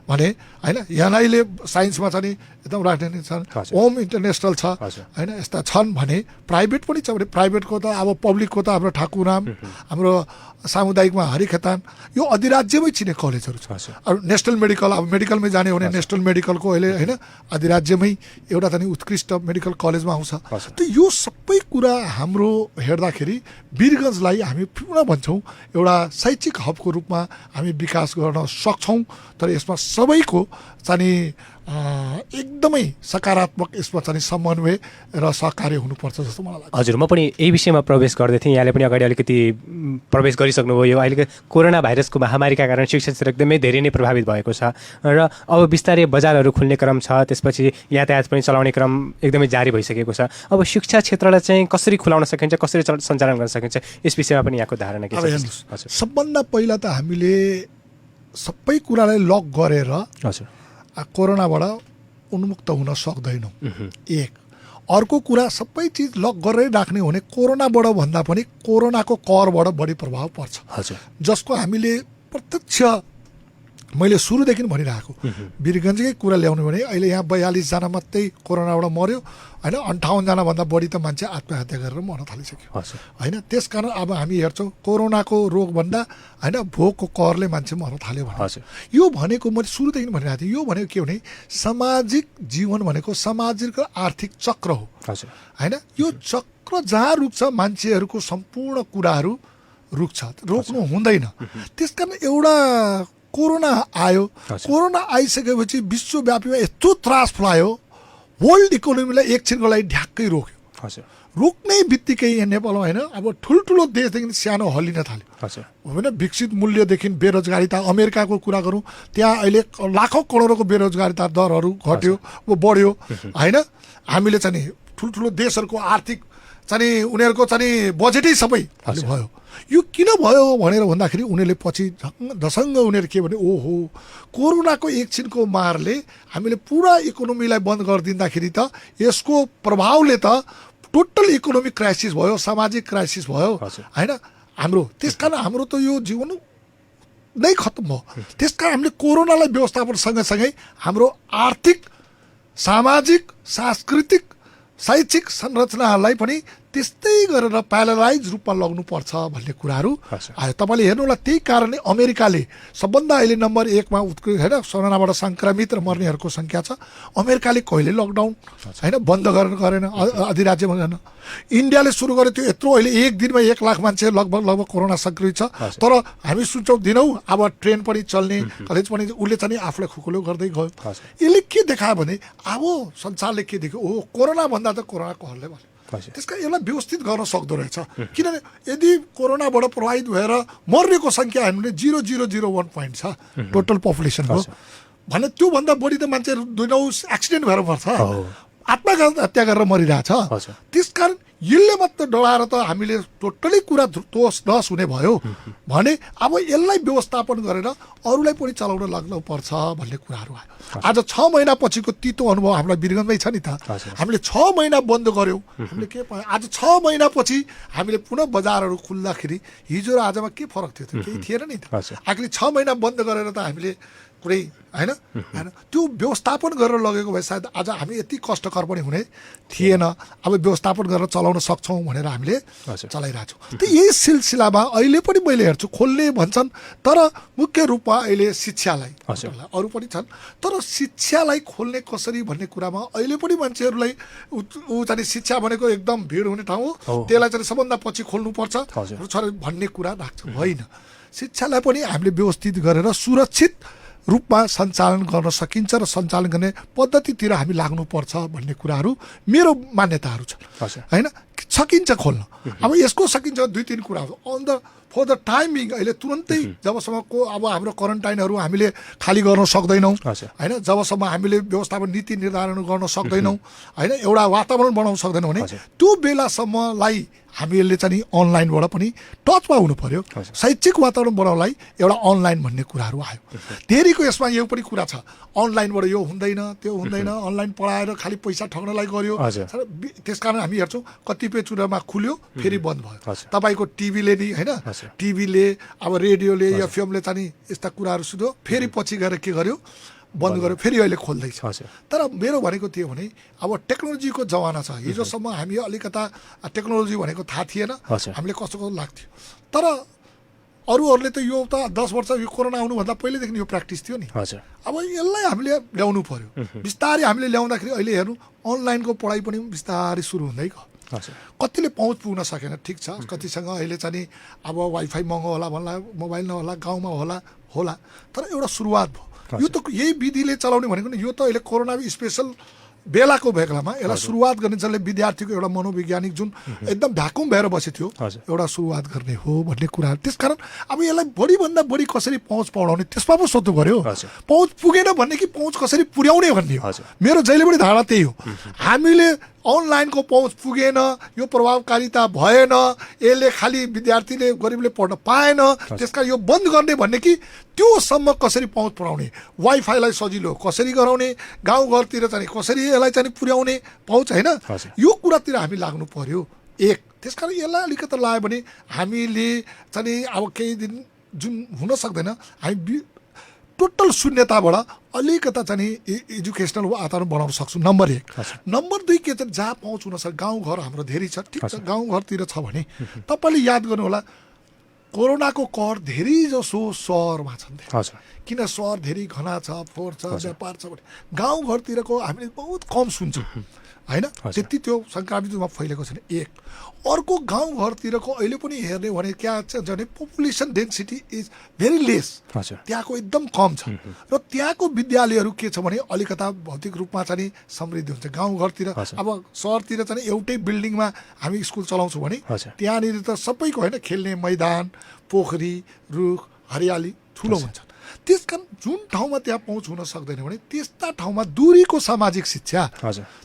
भने होइन। एनआईले साइन्समा चाहिँ एकदम राजनीति छन्, ओम इन्टरनेसनल छ होइन, यस्ता छन् भने प्राइभेट पनि छ भने प्राइभेटको त अब पब्लिकको त हाम्रो ठाकुराम, हाम्रो सामुदायिकमा हरिखेतान यो अधिराज्यमै चिने कलेजहरू छ। अब नेसनल मेडिकल, अब मेडिकलमै जाने हो भने नेसनल मेडिकलको अहिले होइन अधिराज्यमै एउटा चाहिँ उत्कृष्ट मेडिकल कलेजमा आउँछ। त यो सबै कुरा हाम्रो हेर्दाखेरि वीरगन्जलाई हामी पुनः भन्छौँ एउटा शैक्षिक हबको रूपमा हामी विकास गर्न सक्छौँ। तर यसमा सबैको चाहिँ एकदमै सकारात्मक यसमा चाहिँ समन्वय र सहकार्य हुनुपर्छ जस्तो मलाई लाग्छ। हजुर, म पनि यही विषयमा प्रवेश गर्दै थिएँ। यहाँले पनि अगाडि अलिकति प्रवेश गरिसक्नुभयो। यो अहिलेको कोरोना भाइरसको महामारीका कारण शिक्षा क्षेत्र एकदमै धेरै नै प्रभावित भएको छ र अब बिस्तारै बजारहरू खुल्ने क्रम छ, त्यसपछि यातायात पनि चलाउने क्रम एकदमै जारी भइसकेको छ। अब शिक्षा क्षेत्रलाई चाहिँ कसरी खुलाउन सकिन्छ, कसरी सञ्चालन गर्न सकिन्छ, यस विषयमा पनि यहाँको धारणा के छ? सबभन्दा पहिला त हामीले सबै कुरालाई लक गरेर हजुर कोरोनाबाट उन्मुक्त हुन सक्दैनौँ। एक अर्को कुरा सबै चिज लक गरेर राख्ने हो भने कोरोनाबाट भन्दा पनि कोरोनाको करबाट बढी प्रभाव पर्छ। हजुर, जसको हामीले प्रत्यक्ष मैले सुरुदेखि भनिरहेको वीरगन्जकै कुरा ल्याउनु भने अहिले यहाँ 42 जना मात्रै कोरोनाबाट मर्यो होइन। 58 जनाभन्दा बढी त मान्छे आत्महत्या गरेर मर्न थालिसक्यो होइन। त्यस कारण अब हामी हेर्छौँ कोरोनाको रोगभन्दा होइन भोकको कहरले मान्छे मर्न थाल्यो भने यो भनेको मैले सुरुदेखि भनिरहेको थिएँ, यो भनेको के भने सामाजिक जीवन भनेको सामाजिक र आर्थिक चक्र हो होइन। यो चक्र जहाँ रुक्छ मान्छेहरूको सम्पूर्ण कुराहरू रुक्छ, रोक्नु हुँदैन। त्यस कारण एउटा कोरोना आयो, कोरोना आइसकेपछि विश्वव्यापीमा यस्तो त्रास फैलायो, वर्ल्ड इकोनोमीलाई एकछिनको लागि ढ्याक्कै रोक्यो। रोक्ने बित्तिकै यहाँ नेपालमा होइन अब ठुल्ठुलो देशदेखि सानो हल्लिन थाल्यो होइन। विकसित मूल्यदेखि बेरोजगारिता, अमेरिकाको कुरा गरौँ त्यहाँ अहिले लाखौँ करोडको बेरोजगारिता दरहरू घट्यो बढ्यो होइन। हामीले चाहिँ ठुल्ठुलो देशहरूको आर्थिक चाहिँ उनीहरूको चाहिँ बजेटै सबै भयो। यो किन भयो भनेर भन्दाखेरि उनीहरूले पछि झसङ्ग उनीहरू के भने ओहो कोरोनाको एकछिनको मारले हामीले पुरा इकोनोमीलाई बन्द गरिदिँदाखेरि त यसको प्रभावले त टोटल इकोनोमिक क्राइसिस भयो, सामाजिक क्राइसिस भयो होइन हाम्रो। त्यस कारण हाम्रो त यो जीवन नै खत्तम भयो। त्यस कारण हामीले कोरोनालाई व्यवस्थापन सँगसँगै हाम्रो आर्थिक, सामाजिक, सांस्कृतिक, शैक्षिक संरचनाहरूलाई पनि त्यस्तै गरेर प्यारालाइज रूपमा लग्नुपर्छ भन्ने कुराहरू आयो। तपाईँले हेर्नु होला त्यही कारणले अमेरिकाले सबभन्दा अहिले नम्बर 1 मा होइन कोरोनाबाट सङ्क्रमित र मर्नेहरूको सङ्ख्या छ। अमेरिकाले कहिले लकडाउन होइन बन्द गरेन, अधिराज्यमा गरेन। इन्डियाले सुरु गर्यो त्यो यत्रो अहिले एक दिनमा 1 लाख मान्छे लगभग कोरोना सङ्क्रमित छ। तर हामी सुन्छौँ दिनौँ अब ट्रेन पनि चल्ने, कलेज पनि उसले चाहिँ आफूलाई खुकुलो गर्दै गयो। यसले के देखायो भने अब संसारले के देख्यो, ओ कोरोना भन्दा त कोरोना कहरले भन्यो। त्यस कारण यसलाई व्यवस्थित गर्न सक्दो रहेछ। किनभने यदि कोरोनाबाट प्रभावित भएर मर्नेको सङ्ख्या हेर्नु भने 0.001 पोइन्ट छ टोटल पपुलेसनको भने त्योभन्दा बढी त मान्छे एक्सिडेन्ट भएर मर्छ, आत्महत्या गरेर मरिरहेछ। त्यस कारण यसले मात्र डराएर त हामीले टोटली कुरा तोस हुने भयो भने अब यसलाई व्यवस्थापन गरेर अरूलाई पनि चलाउन लाग्नु पर्छ भन्ने कुराहरू आयो। आज 6 महिना पछिको तितो अनुभव हामीलाई वीरगन्जमै छ नि त। हामीले 6 महिना बन्द गर्यौँ, हामीले के पायो? आज 6 महिना पछि हामीले पुनः बजारहरू खुल्दाखेरि हिजो र आजमा के फरक थियो त? केही थिएन नि त। आखिर 6 महिना बन्द गरेर त हामीले कुनै होइन होइन त्यो व्यवस्थापन गरेर लगेको भए सायद आज हामी यति कष्टकर पनि हुने थिएन। अब व्यवस्थापन गरेर चलाउन सक्छौँ भनेर हामीले चलाइरहेको छौँ। त यही सिलसिलामा अहिले पनि मैले हेर्छु खोल्ने भन्छन्, तर मुख्य रूपमा अहिले शिक्षालाई, अरू पनि छन्, तर शिक्षालाई खोल्ने कसरी भन्ने कुरामा अहिले पनि मान्छेहरूलाई ऊ चाहिँ शिक्षा भनेको एकदम भिड हुने ठाउँ हो, त्यसलाई चाहिँ सबभन्दा पछि खोल्नुपर्छ भन्ने कुरा राख्छ। होइन, शिक्षालाई पनि हामीले व्यवस्थित गरेर सुरक्षित रूपमा सञ्चालन गर्न सकिन्छ र सञ्चालन गर्ने पद्धतितिर हामी लाग्नुपर्छ भन्ने कुराहरू मेरो मान्यताहरू छन्। होइन, सकिन्छ खोल्न। अब यसको सकिन्छ 2-3 कुरा on the for the timing. अहिले तुरन्तै जबसम्मको अब हाम्रो क्वारेन्टाइनहरू हामीले खाली गर्न सक्दैनौँ, होइन, जबसम्म हामीले व्यवस्थापन नीति निर्धारण गर्न सक्दैनौँ, होइन, एउटा वातावरण बनाउन सक्दैनौँ भने त्यो बेलासम्मलाई हामीले चाहिँ अनलाइनबाट पनि टचमा हुनु पर्यो। शैक्षिक वातावरण बनाउनलाई एउटा अनलाइन भन्ने कुराहरू आयो। धेरैको यसमा यो पनि कुरा छ, अनलाइनबाट यो हुँदैन त्यो हुँदैन, अनलाइन पढाएर खालि पैसा ठग्नलाई गर्यो। त्यसकारण हामी हेर्छौँ कतिपय चुनावमा खुल्यो फेरि बन्द भयो। तपाईँको टिभीले नि, होइन, टिभीले अब रेडियोले एफएमले चाहिँ यस्ता कुराहरू सुन्यो, फेरि पछि गएर के गर्यो, बन्द गर्यो, फेरि अहिले खोल्दैछ। तर मेरो भनेको त्यो भने अब टेक्नोलोजीको जमाना छ। हिजोसम्म हामी अलिकता टेक्नोलोजी भनेको थाहा थिएन, हामीले कस्तो लाग्थ्यो। तर अरूहरूले त यो त 10 वर्ष यो कोरोना आउनुभन्दा पहिलेदेखि यो प्र्याक्टिस थियो नि। अब यसलाई हामीले ल्याउनु पर्यो बिस्तारै। हामीले ल्याउँदाखेरि अहिले हेर्नु अनलाइनको पढाइ पनि बिस्तारै सुरु हुँदै गयो। कतिले पहुँच पुग्न सकेन, ठिक छ, कतिसँग अहिले चाहिँ अब वाइफाई महँगो होला भन्ला, मोबाइल नहोला, गाउँमा होला, तर एउटा सुरुवात भयो। यो त यही विधिले चलाउने भनेको नि यो त अहिले कोरोना स्पेसल बेलाको बेलामा यसलाई सुरुवात गर्ने जसले विद्यार्थीको एउटा मनोवैज्ञानिक जुन एकदम भ्याकुम भएर बसेथ्यो एउटा सुरुवात गर्ने हो भन्ने कुरा। त्यसकारण अब यसलाई बढीभन्दा बढी कसरी पहुँच पढाउने त्यसमा पो सोध्नु पर्यो। पहुँच पुगेन भन्ने कि पहुँच कसरी पुर्याउने भन्ने हो। मेरो जहिले पनि धारणा त्यही हो। हामीले अनलाइनको पहुँच पुगेन, यो प्रभावकारिता भएन, यसले खालि विद्यार्थीले गरिबले पढ्न पाएन, त्यसका यो बन्द गर्ने भन्ने कि त्योसम्म कसरी पहुँच पुर्याउने, वाइफाईलाई सजिलो कसरी गराउने, गाउँघरतिर चाहिँ कसरी यसलाई चाहिँ पुर्याउने पहुँच, होइन, यो कुरातिर हामी लाग्नु पर्यो। एक त्यसकारण यसलाई अलिकति लाग्यो भने हामीले चाहिँ अब केही दिन जुन हुन सक्दैन, हामी टोटल शून्यताबाट अलिकता चाहिँ एजुकेसनल वातावरण बनाउन सक्छौँ। नम्बर 1। नम्बर 2 के चाहिँ जहाँ पहुँच हुन सक्छ, गाउँघर हाम्रो धेरै छ, ठिक छ, गाउँघरतिर छ भने तपाईँले याद गर्नु होला कोरोनाको कहर धेरै जसो सहरमा छन्। किन सहर धेरै घना छ, फोहोर छ, व्यापार छ भने गाउँघरतिरको हामीले बहुत कम सुन्छौँ, होइन, त्यति त्यो सङ्क्रामित रूपमा फैलेको छैन। एक अर्को गाउँघरतिरको अहिले पनि हेर्ने भने क्या छ भने population density is very less, त्यहाँको एकदम कम छ र त्यहाँको विद्यालयहरू के छ भने अलिकता भौतिक रूपमा चाहिँ समृद्धि हुन्छ। गाउँघरतिर अब सहरतिर चाहिँ एउटै बिल्डिङमा हामी स्कुल चलाउँछौँ भने त्यहाँनिर त सबैको होइन, खेल्ने मैदान, पोखरी, रुख, हरियाली ठुलो हुन्छ। त्यसकारण जुन ठाउँमा त्यहाँ पहुँच हुन सक्दैन भने त्यस्ता ठाउँमा दूरीको सामाजिक शिक्षा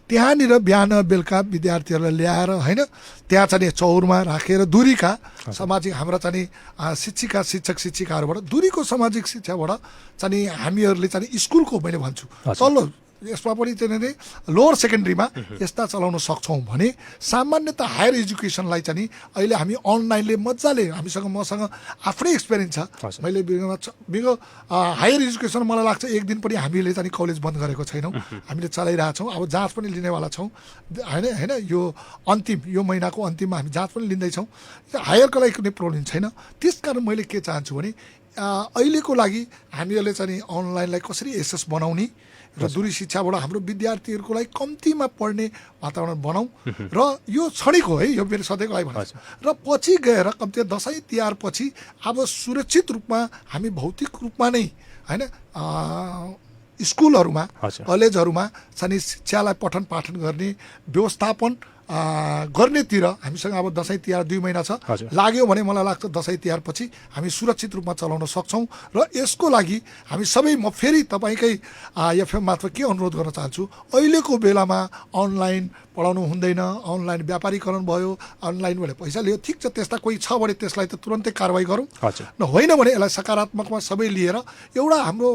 त्यहाँनिर बिहान बेलुका विद्यार्थीहरूलाई ल्याएर, होइन, त्यहाँ चाहिँ चौरमा राखेर दूरीका सामाजिक हाम्रा चाहिँ शिक्षिका शिक्षक शिक्षिकाहरूबाट दूरीको सामाजिक शिक्षाबाट चाहिँ हामीहरूले चाहिँ स्कुलको मैले भन्छु तल्लो यसमा पनि चाहिँ लोअर सेकेन्ड्रीमा यस्ता चलाउन सक्छौँ भने सामान्यतः हायर एजुकेसनलाई चाहिँ अहिले हामी अनलाइनले मजाले मसँग आफ्नै एक्सपिरियन्स छ। मैले हायर एजुकेसन मलाई लाग्छ एक दिन पनि हामीले चाहिँ कलेज बन्द गरेको छैनौँ, हामीले चलाइरहेछौँ। अब जाँच पनि लिनेवाला छौँ, होइन, यो महिनाको अन्तिममा हामी जाँच पनि लिँदैछौँ। हायरको लागि कुनै प्रब्लम छैन। त्यसकारण मैले के चाहन्छु भने अहिलेको लागि हामीहरूले चाहिँ अनलाइनलाई कसरी एसेस बनाउने र दूरी शिक्षाबाट हाम्रो विद्यार्थीहरूको लागि कम्तीमा पढ्ने वातावरण बनाऊ र यो क्षणिक हो, है, यो मेरो सधैँको लागि भन्छु। र पछि गएर कम्ती दसैँ तिहार पछि अब सुरक्षित रूपमा हामी भौतिक रूपमा नै, होइन, स्कुलहरूमा कलेजहरूमा चाहिँ शिक्षालाई पठन पाठन गर्ने व्यवस्थापन गर्नेतिर हामीसँग अब दसैँ तिहार 2 महिना छ, लाग्यो भने मलाई लाग्छ दसैँ तिहार पछि हामी सुरक्षित रूपमा चलाउन सक्छौँ। र यसको लागि हामी सबै, म फेरि तपाईँकै एफएम मार्फत के अनुरोध गर्न चाहन्छु, अहिलेको बेलामा अनलाइन पढाउनु हुँदैन, अनलाइन व्यापारीकरण भयो, अनलाइनबाट पैसा लियो, ठिक छ, त्यस्ता कोही छ भने त्यसलाई त तुरन्तै कारवाही गरौँ, होइन भने यसलाई सकारात्मकमा सबै लिएर एउटा हाम्रो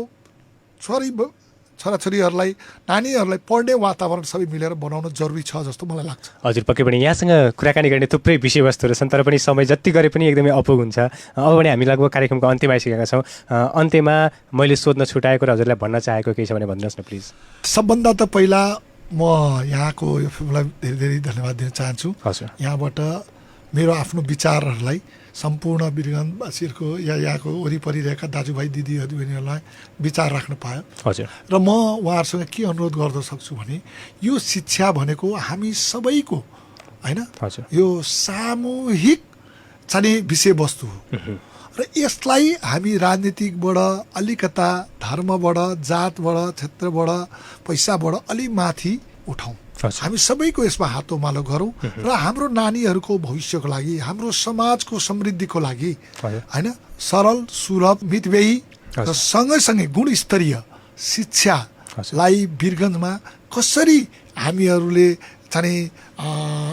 छोराछोरीहरूलाई नानीहरूलाई पढ्ने वातावरण सबै मिलेर बनाउन जरुरी छ जस्तो मलाई लाग्छ। हजुर पक्कै पनि यहाँसँग कुराकानी गर्ने थुप्रै विषयवस्तुहरू छन्, तर पनि समय जति गरे पनि एकदमै अपुग हुन्छ। अब भने हामी लगभग कार्यक्रमको अन्त्यमा आइसकेका छौँ। अन्त्यमा मैले सोध्न छुटाएको र हजुरलाई भन्न चाहेको केही छ भने भन्नुहोस् न प्लिज। सबभन्दा त पहिला म यहाँको यो फिल्मलाई धेरै धेरै धन्यवाद दिन चाहन्छु। हजुर यहाँबाट मेरो आफ्नो विचारहरूलाई सम्पूर्ण वीरगन्जवासीहरूको या यहाँको वरिपरि रहेका दाजुभाइ दिदीबहिनीहरूलाई विचार राख्न पायो। हजुर र म उहाँहरूसँग के अनुरोध गर्न सक्छु भने यो शिक्षा भनेको हामी सबैको होइन, हजुर यो सामूहिक चाहिँ विषयवस्तु हो र यसलाई हामी राजनीतिकबाट अलिकता धर्मबाट जातबाट क्षेत्रबाट पैसाबाट अलि माथि उठाउँ। हामी सबैको यसमा हातोमालो गरौँ र हाम्रो नानीहरूको भविष्यको लागि, हाम्रो समाजको समृद्धिको लागि होइन सरल सुलभ मितव्ययी र सँगैसँगै गुणस्तरीय शिक्षालाई वीरगन्जमा कसरी हामीहरूले चाहिँ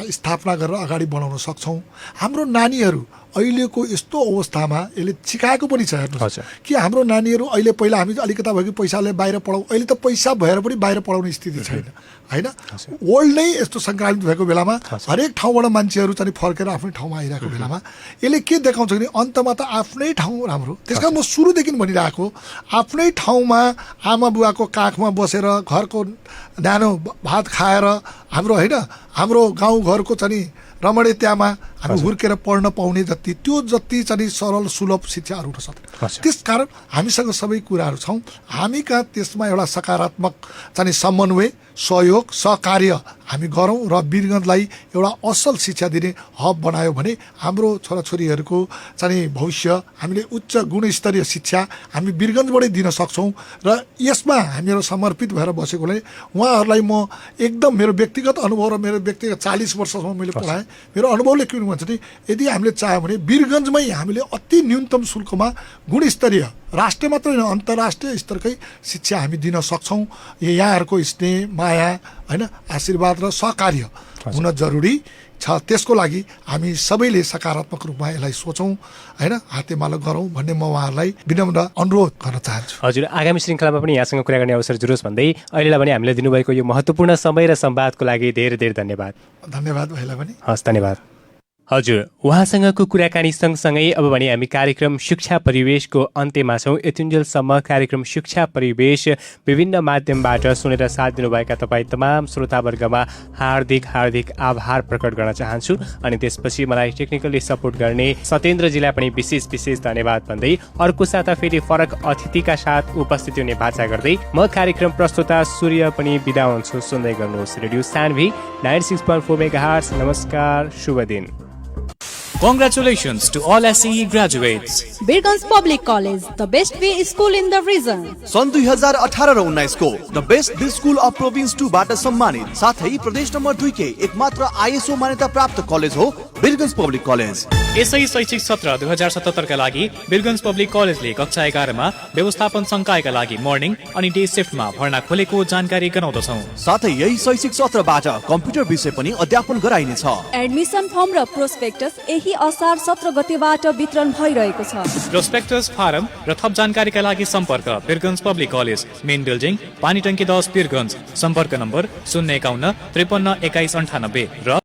स्थापना गरेर अगाडि बढाउन सक्छौँ। हाम्रो नानीहरू अहिलेको यस्तो अवस्थामा यसले सिकाएको पनि छ हेर्नुहोस् कि हाम्रो नानीहरू अहिले पहिला हामी अलिकता भयो कि पैसाले बाहिर पढाउँ, अहिले त पैसा भएर पनि बाहिर पढाउने स्थिति छैन होइन। वर्ल्ड नै यस्तो सङ्क्रामित भएको बेलामा हरेक ठाउँबाट मान्छेहरू चाहिँ फर्केर आफ्नै ठाउँमा आइरहेको बेलामा यसले के देखाउँछ भने अन्तमा त आफ्नै ठाउँ राम्रो। त्यस कारण म सुरुदेखि भनिरहेको आफ्नै ठाउँमा आमा बुवाको काखमा बसेर घरको न्यानो भात खाएर हाम्रो होइन हाम्रो गाउँघरको चाहिँ रमणीयतामा हामी हुर्केर पढ्न पाउने जति त्यो जति चाहिँ सरल सुलभ शिक्षाहरू हुन सक्छ। त्यस कारण हामीसँग सबै कुराहरू छौँ। हामी कहाँ त्यसमा एउटा सकारात्मक चाहिँ समन्वय सहयोग सहकार्य हामी गरौँ र वीरगन्जलाई एउटा असल शिक्षा दिने हब बनायो भने हाम्रो छोराछोरीहरूको चाहिँ भविष्य हामीले उच्च गुणस्तरीय शिक्षा हामी वीरगन्जबाटै दिन सक्छौँ। र यसमा हामीहरू समर्पित भएर बसेकोले उहाँहरूलाई म एकदम मेरो व्यक्तिगत अनुभव र मेरो व्यक्तिगत 40 वर्षसम्म मैले पढाएँ, मेरो अनुभवले के भन्छ भने यदि हामीले चाह्यो भने वीरगन्जमै हामीले अति न्यूनतम शुल्कमा गुणस्तरीय राष्ट्रिय मात्रै होइन अन्तर्राष्ट्रिय स्तरकै शिक्षा हामी दिन सक्छौँ। यहाँहरूको स्नेह माया होइन आशीर्वाद र सहकार्य हुन जरुरी छ। त्यसको लागि हामी सबैले सकारात्मक रूपमा यसलाई सोचौँ होइन हातेमालो गरौँ भन्ने म उहाँहरूलाई विनम्र अनुरोध गर्न चाहन्छु। हजुर आगामी श्रृङ्खलामा पनि यहाँसँग कुरा गर्ने अवसर जुरोस् भन्दै अहिलेलाई भने हामीले दिनुभएको यो महत्त्वपूर्ण समय र संवादको लागि धेरै धेरै धन्यवाद। धन्यवाद भाइलाई पनि। हस् धन्यवाद। हजुर उहाँसँगको कुराकानी सँगसँगै अब भने हामी कार्यक्रम शिक्षा परिवेशको अन्त्यमा छौँ। यतिन्जेलसम्म कार्यक्रम शिक्षा परिवेश विभिन्न माध्यमबाट सुनेर साथ दिनुभएका तपाईँ तमाम श्रोतावर्गमा हार्दिक हार्दिक आभार प्रकट गर्न चाहन्छु। अनि त्यसपछि मलाई टेक्निकली सपोर्ट गर्ने सत्येन्द्रजीलाई पनि विशेष विशेष धन्यवाद भन्दै अर्को साता फेरि फरक अतिथिका साथ उपस्थित हुने बाचा गर्दै म कार्यक्रम प्रस्तुता सूर्य पनि बिदा हुन्छु। सुन्दै गर्नुहोस् रेडियो सान्वी 96.4 मेगाहर्ट्ज। नमस्कार, शुभ दिन। Congratulations to all SCE graduates. Birganj Public College, the best way school in the region. सन् 2018 र 19 को the best B school of province 2 बाट सम्मानित साथै प्रदेश नम्बर 2 के एकमात्र आईएसओ मान्यता प्राप्त कलेज हो बिरगन्ज पब्लिक कलेज। यसै शैक्षिक सत्र 2077 का लागि बिरगन्ज पब्लिक कलेजले कक्षा 11 मा व्यवस्थापन संकायका लागि मर्निङ अनि डे शिफ्टमा भर्ना खोलेको जानकारी गराउँदछौँ। साथै यही शैक्षिक सत्रबाट कम्प्युटर विषय पनि अध्यापन गराइनेछ। एडमिसन फर्म र प्रोस्पेक्टस यही असार 17 गतेबाट वितरण भइरहेको छ। प्रोस्पेक्टस फारम र थप जानकारीका लागि सम्पर्क Birgunj public college, main building, Panitanki 10 Birgunj. सम्पर्क नम्बर 051 53 21 98 र